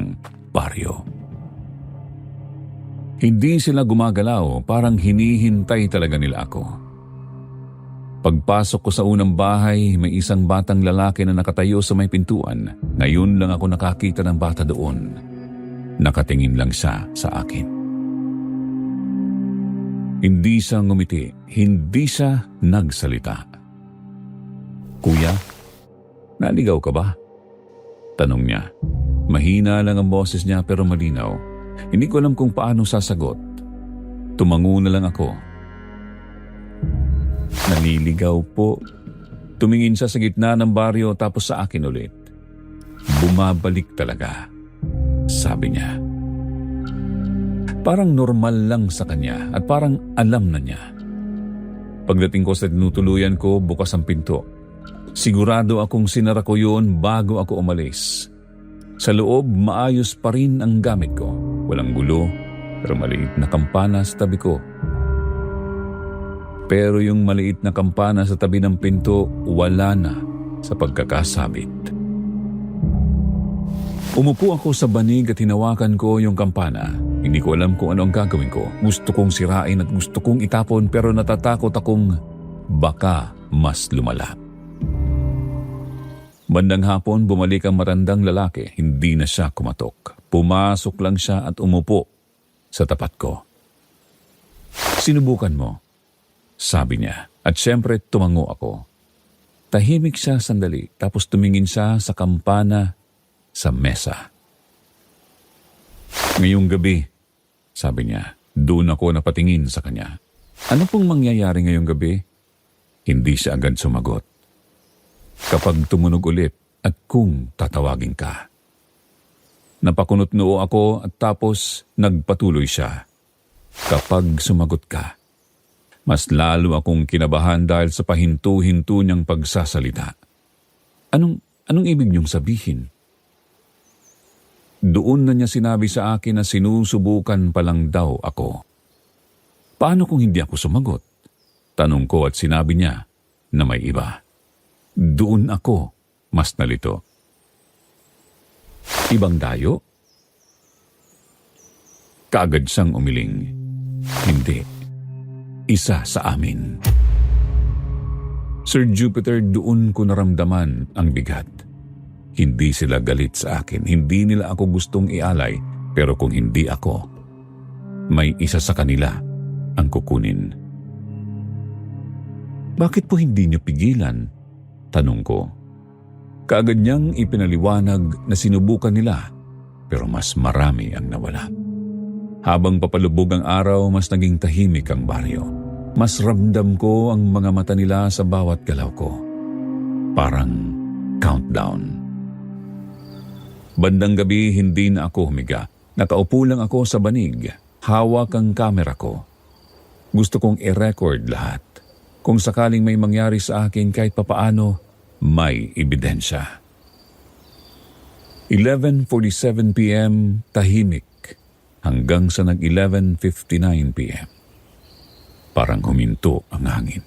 baryo. Hindi sila gumagalaw, parang hinihintay talaga nila ako. Pagpasok ko sa unang bahay, may isang batang lalaki na nakatayo sa may pintuan. Ngayon lang ako nakakita ng bata doon. Nakatingin lang siya sa akin. Hindi siya ngumiti, hindi siya nagsalita. Kuya, naligaw ka ba? Tanong niya. Mahina lang ang boses niya pero malinaw. Hindi ko alam kung paano sasagot. Tumango na lang ako. Naniligaw po. Tumingin siya sa gitna ng baryo tapos sa akin ulit. Bumabalik talaga, sabi niya. Parang normal lang sa kanya at parang alam na niya. Pagdating ko sa tinutuluyan ko, bukas ang pinto. Sigurado akong sinara ko yun bago ako umalis. Sa loob, maayos pa rin ang gamit ko. Walang gulo, pero maliit na kampana sa tabi ko. Pero yung maliit na kampana sa tabi ng pinto, wala na sa pagkakasabit. Umupo ako sa banig at hinawakan ko yung kampana. Hindi ko alam kung ano ang gagawin ko. Gusto kong sirain at gusto kong itapon pero natatakot akong baka mas lumala. Bandang hapon, bumalik ang matandang lalaki. Hindi na siya kumatok. Pumasok lang siya at umupo sa tapat ko. Sinubukan mo, sabi niya. At syempre tumango ako. Tahimik siya sandali tapos tumingin siya sa kampana sa mesa. Ngayong gabi, sabi niya, doon ako napatingin sa kanya. Ano pong mangyayari ngayong gabi? Hindi siya agad sumagot. Kapag tumunog ulit at kung tatawagin ka. Napakunot noo ako at tapos nagpatuloy siya. Kapag sumagot ka. Mas lalo akong kinabahan dahil sa pahinto-hinto niyang pagsasalita. Anong ibig niyong sabihin? Doon na niya sinabi sa akin na sinusubukan pa lang daw ako. Paano kung hindi ako sumagot? Tanong ko at sinabi niya na may iba. Doon ako mas nalito. Ibang dayo? Kaagad siyang umiling. Hindi. Isa sa amin. Sir Jupiter, doon ko naramdaman ang bigat. Hindi sila galit sa akin. Hindi nila ako gustong ialay. Pero kung hindi ako, may isa sa kanila ang kukunin. Bakit po hindi niyo pigilan? Tanong ko. Kaagad niyang ipinaliwanag na sinubukan nila pero mas marami ang nawala. Habang papalubog ang araw, mas naging tahimik ang baryo. Mas ramdam ko ang mga mata nila sa bawat galaw ko. Parang countdown. Bandang gabi, hindi na ako humiga. Nakaupo lang ako sa banig. Hawak ang kamera ko. Gusto kong i-record lahat. Kung sakaling may mangyari sa akin kahit papaano, may ebidensya. 11:47 p.m. tahimik hanggang sa nag-11:59 p.m. Parang huminto ang hangin.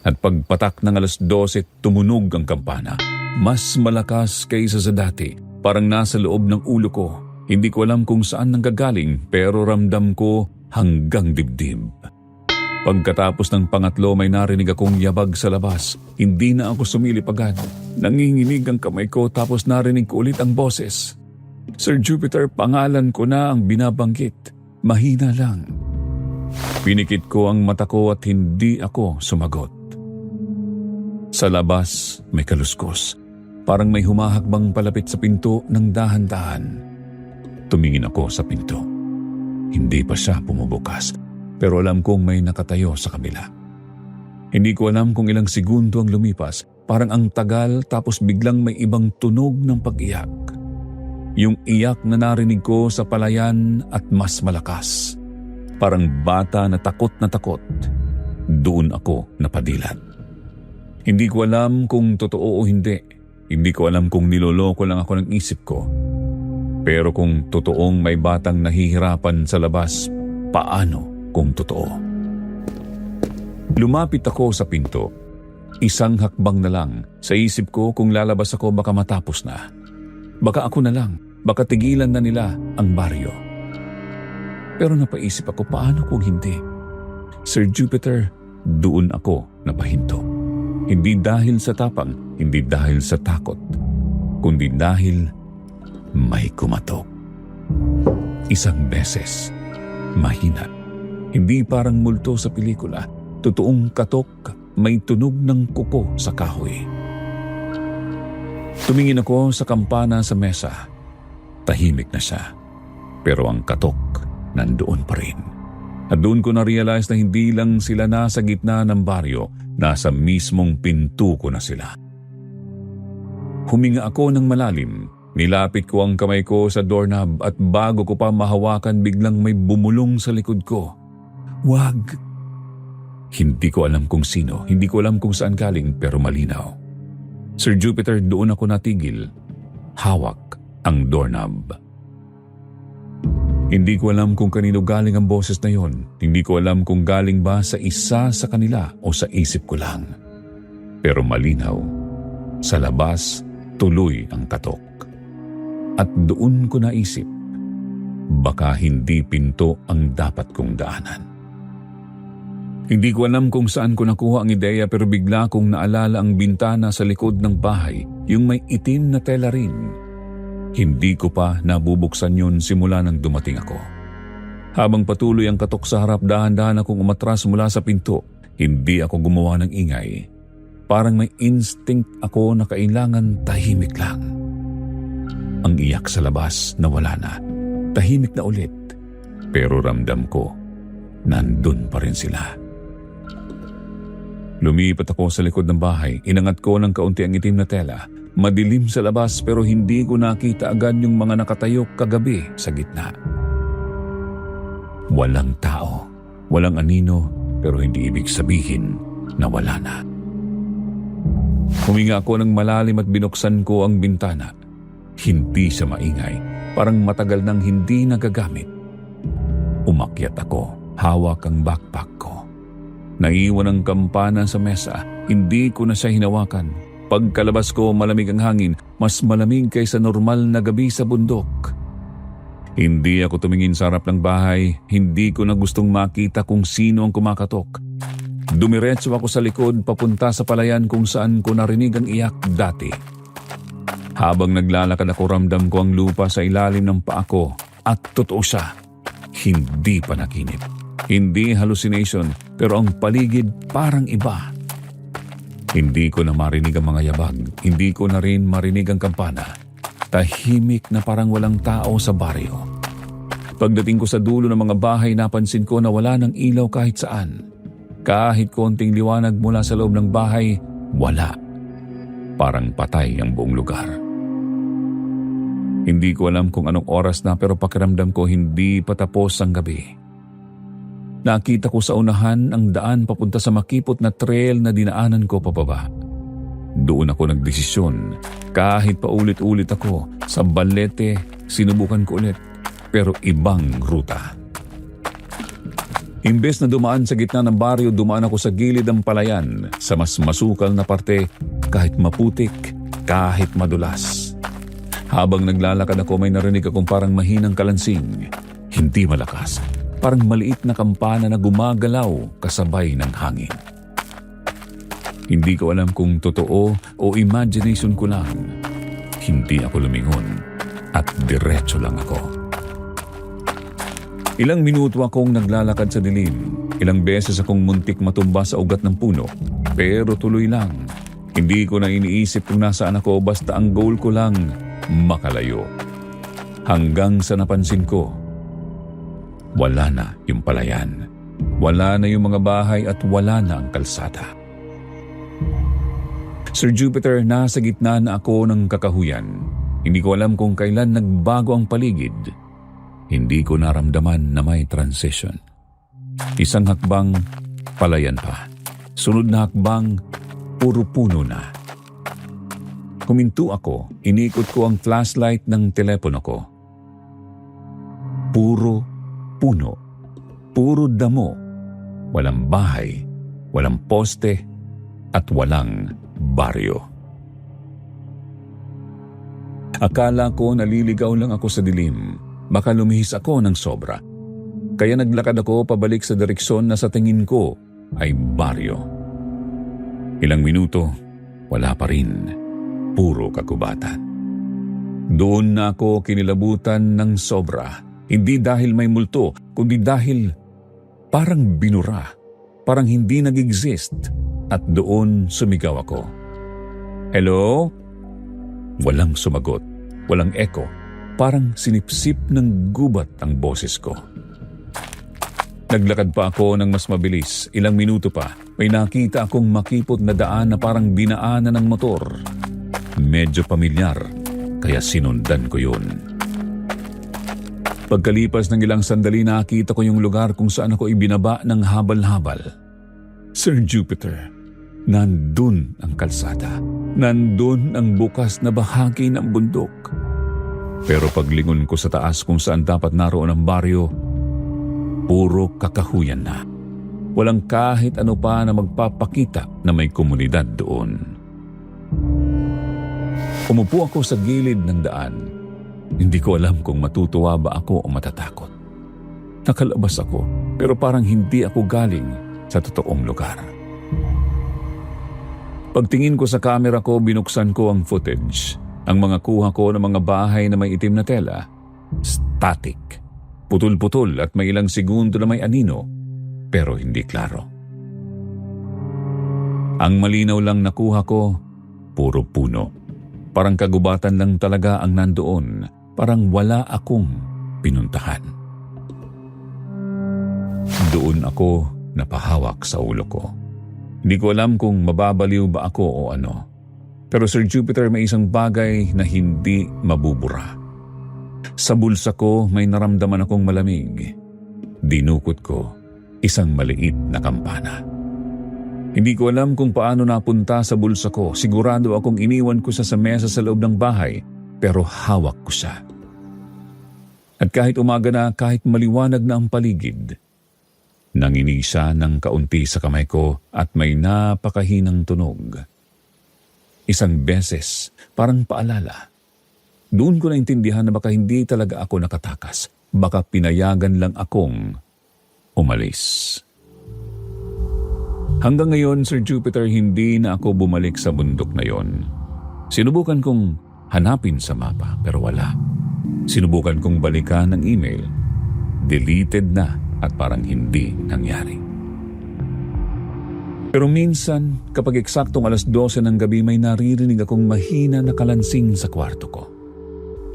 At pagpatak ng 12:00, tumunog ang kampana. Mas malakas kaysa sa dati. Parang nasa loob ng ulo ko. Hindi ko alam kung saan nanggagaling pero ramdam ko hanggang dibdib. Pagkatapos ng pangatlo, may narinig akong yabag sa labas. Hindi na ako sumilip agad. Nanginginig ang kamay ko tapos narinig ko ulit ang boses. Sir Jupiter, pangalan ko na ang binabanggit. Mahina lang. Pinikit ko ang mata ko at hindi ako sumagot. Sa labas, may kaluskos. Parang may humahakbang palapit sa pinto ng dahan-dahan. Tumingin ako sa pinto. Hindi pa siya bumubukas. Pero alam kong may nakatayo sa kabila. Hindi ko alam kung ilang segundo ang lumipas. Parang ang tagal tapos biglang may ibang tunog ng pag-iyak. Yung iyak na narinig ko sa palayan at mas malakas. Parang bata na takot na takot. Doon ako napadilat. Hindi ko alam kung totoo o hindi. Hindi ko alam kung niloloko lang ako ng isip ko. Pero kung totoong may batang nahihirapan sa labas, paano kung totoo? Lumapit ako sa pinto. Isang hakbang na lang. Sa isip ko, kung lalabas ako baka matapos na. Baka ako na lang. Baka tigilan na nila ang baryo. Pero napaisip ako, paano kung hindi? Sir Jupiter, doon ako napahinto. Hindi dahil sa tapang, hindi dahil sa takot, kundi dahil may kumatok. Isang beses. Mahina. Hindi parang multo sa pelikula. Totoong katok, may tunog ng kuko sa kahoy. Tumingin ako sa kampana sa mesa. Tahimik na siya. Pero ang katok nandoon pa rin. At doon ko na-realize na hindi lang sila nasa gitna ng baryo, nasa mismong pinto ko na sila. Huminga ako ng malalim. Nilapit ko ang kamay ko sa doorknob at bago ko pa mahawakan biglang may bumulong sa likod ko. Wag! Hindi ko alam kung sino, hindi ko alam kung saan galing pero malinaw. Sir Jupiter, doon ako natigil. Hawak ang doorknob. Hindi ko alam kung kanino galing ang boses na yon. Hindi ko alam kung galing ba sa isa sa kanila o sa isip ko lang. Pero malinaw, sa labas tuloy ang katok. At doon ko naisip, baka hindi pinto ang dapat kong daanan. Hindi ko alam kung saan ko nakuha ang ideya pero bigla kong naalala ang bintana sa likod ng bahay, yung may itim na tela rin. Hindi ko pa nabubuksan yun simula nang dumating ako. Habang patuloy ang katok sa harap, dahan-dahan akong umatras mula sa pinto. Hindi ako gumawa ng ingay. Parang may instinct ako na kailangan tahimik lang. Ang iyak sa labas nawala na. Tahimik na ulit. Pero ramdam ko, nandun pa rin sila. Lumipat ako sa likod ng bahay. Inangat ko ng kaunti ang itim na tela. Madilim sa labas pero hindi ko nakita agad yung mga nakatayo kagabi sa gitna. Walang tao, walang anino, pero hindi ibig sabihin na wala na. Huminga ako ng malalim at binuksan ko ang bintana. Hindi siya maingay, parang matagal nang hindi nagagamit. Umakyat ako, hawak ang backpack ko. Naiwan ang kampana sa mesa, hindi ko na siya hinawakan. Pagkalabas ko, malamig ang hangin, mas malamig kaysa normal na gabi sa bundok. Hindi ako tumingin sa harap ng bahay, hindi ko na gustong makita kung sino ang kumakatok. Dumiretso ako sa likod papunta sa palayan kung saan ko narinig ang iyak dati. Habang naglalakad ako, ramdam ko ang lupa sa ilalim ng paa ko at totoo siya. Hindi panaginip, hindi hallucination, pero ang paligid parang iba. Hindi ko na marinig ang mga yabag, hindi ko na rin marinig ang kampana. Tahimik na parang walang tao sa baryo. Pagdating ko sa dulo ng mga bahay, napansin ko na wala ng ilaw kahit saan. Kahit konting liwanag mula sa loob ng bahay, wala. Parang patay ang buong lugar. Hindi ko alam kung anong oras na, pero pakiramdam ko hindi pa tapos ang gabi. Nakita ko sa unahan ang daan papunta sa makipot na trail na dinaanan ko pababa. Doon ako nagdesisyon. Kahit paulit-ulit ako sa Balete, sinubukan ko ulit, pero ibang ruta. Imbes na dumaan sa gitna ng baryo, dumaan ako sa gilid ng palayan, sa mas masukal na parte, kahit maputik, kahit madulas. Habang naglalakad ako, may narinig akong parang mahinang kalansing. Hindi malakas, parang maliit na kampana na gumagalaw kasabay ng hangin. Hindi ko alam kung totoo o imagination ko lang. Hindi ako lumingon at diretso lang ako. Ilang minuto akong naglalakad sa dilim. Ilang beses akong muntik matumba sa ugat ng puno, pero tuloy lang. Hindi ko na iniisip kung nasaan ako, basta ang goal ko lang makalayo. Hanggang sa napansin ko, wala na yung palayan. Wala na yung mga bahay at wala na ang kalsada. Sir Jupiter, nasa gitna na ako ng kakahuyan. Hindi ko alam kung kailan nagbago ang paligid. Hindi ko naramdaman na may transition. Isang hakbang, palayan pa. Sunod na hakbang, puro puno na. Huminto ako, inikot ko ang flashlight ng telepono ko. Puro puno, puro damo. Walang bahay, walang poste, at walang baryo. Akala ko naliligaw lang ako sa dilim. Baka lumihis ako ng sobra. Kaya naglakad ako pabalik sa direksyon na sa tingin ko ay baryo. Ilang minuto, wala pa rin. Puro kagubatan. Doon na ako kinilabutan ng sobra. Hindi dahil may multo, kundi dahil parang binura. Parang hindi nag-exist. At doon sumigaw ako. Hello? Walang sumagot, walang echo. Parang sinipsip ng gubat ang boses ko. Naglakad pa ako ng mas mabilis. Ilang minuto pa, may nakita akong makipot na daan na parang dinaanan ng motor. Medyo pamilyar, kaya sinundan ko yun. Pagkalipas ng ilang sandali, nakita ko yung lugar kung saan ako ibinaba ng habal-habal. Sir Jupiter, nandun ang kalsada. Nandun ang bukas na bahagi ng bundok. Pero paglingon ko sa taas kung saan dapat naroon ang baryo, puro kakahuyan na. Walang kahit ano pa na magpapakita na may komunidad doon. Umupo ako sa gilid ng daan. Hindi ko alam kung matutuwa ba ako o matatakot. Nakalabas ako, pero parang hindi ako galing sa totoong lugar. Pagtingin ko sa camera ko, binuksan ko ang footage. Ang mga kuha ko ng mga bahay na may itim na tela, static. Putol-putol at may ilang segundo na may anino, pero hindi klaro. Ang malinaw lang nakuha ko, puro puno. Parang kagubatan lang talaga ang nandoon. Parang wala akong pinuntahan. Doon ako napahawak sa ulo ko. Hindi ko alam kung mababaliw ba ako o ano. Pero Sir Jupiter, may isang bagay na hindi mabubura. Sa bulsa ko may naramdaman akong malamig. Dinukot ko. isang maliit na kampana. Hindi ko alam kung paano napunta sa bulsa ko. Sigurado akong iniwan ko sa mesa sa loob ng bahay, pero hawak ko siya. At kahit umaga na, kahit maliwanag na ang paligid, nanginig siya ng kaunti sa kamay ko at may napakahinang tunog. Isang beses, parang paalala. Doon ko naintindihan na baka hindi talaga ako nakatakas. Baka pinayagan lang akong umalis. Hanggang ngayon, Sir Jupiter, hindi na ako bumalik sa bundok na yon. Sinubukan kong hanapin sa mapa, pero wala. Sinubukan kong balikan ng email. Deleted na at parang hindi nangyari. Pero minsan, kapag eksaktong 12:00 ng gabi, may naririnig akong mahina na kalansing sa kwarto ko.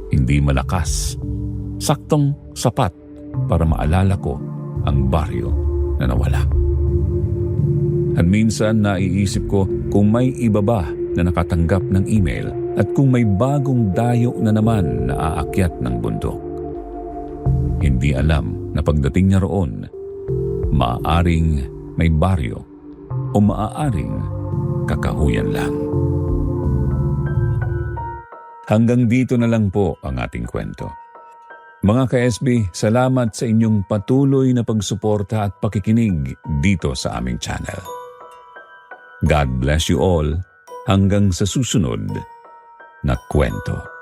Hindi malakas. Saktong sapat para maalala ko ang baryo na nawala. At minsan naiisip ko kung may iba ba na nakatanggap ng email at kung may bagong dayo na naman na aakyat ng bundok. Hindi alam na pagdating niya roon, maaaring may baryo o maaaring kakahuyan lang. Hanggang dito na lang po ang ating kwento. Mga ka-SB, salamat sa inyong patuloy na pagsuporta at pakikinig dito sa aming channel. God bless you all hanggang sa susunod na kwento.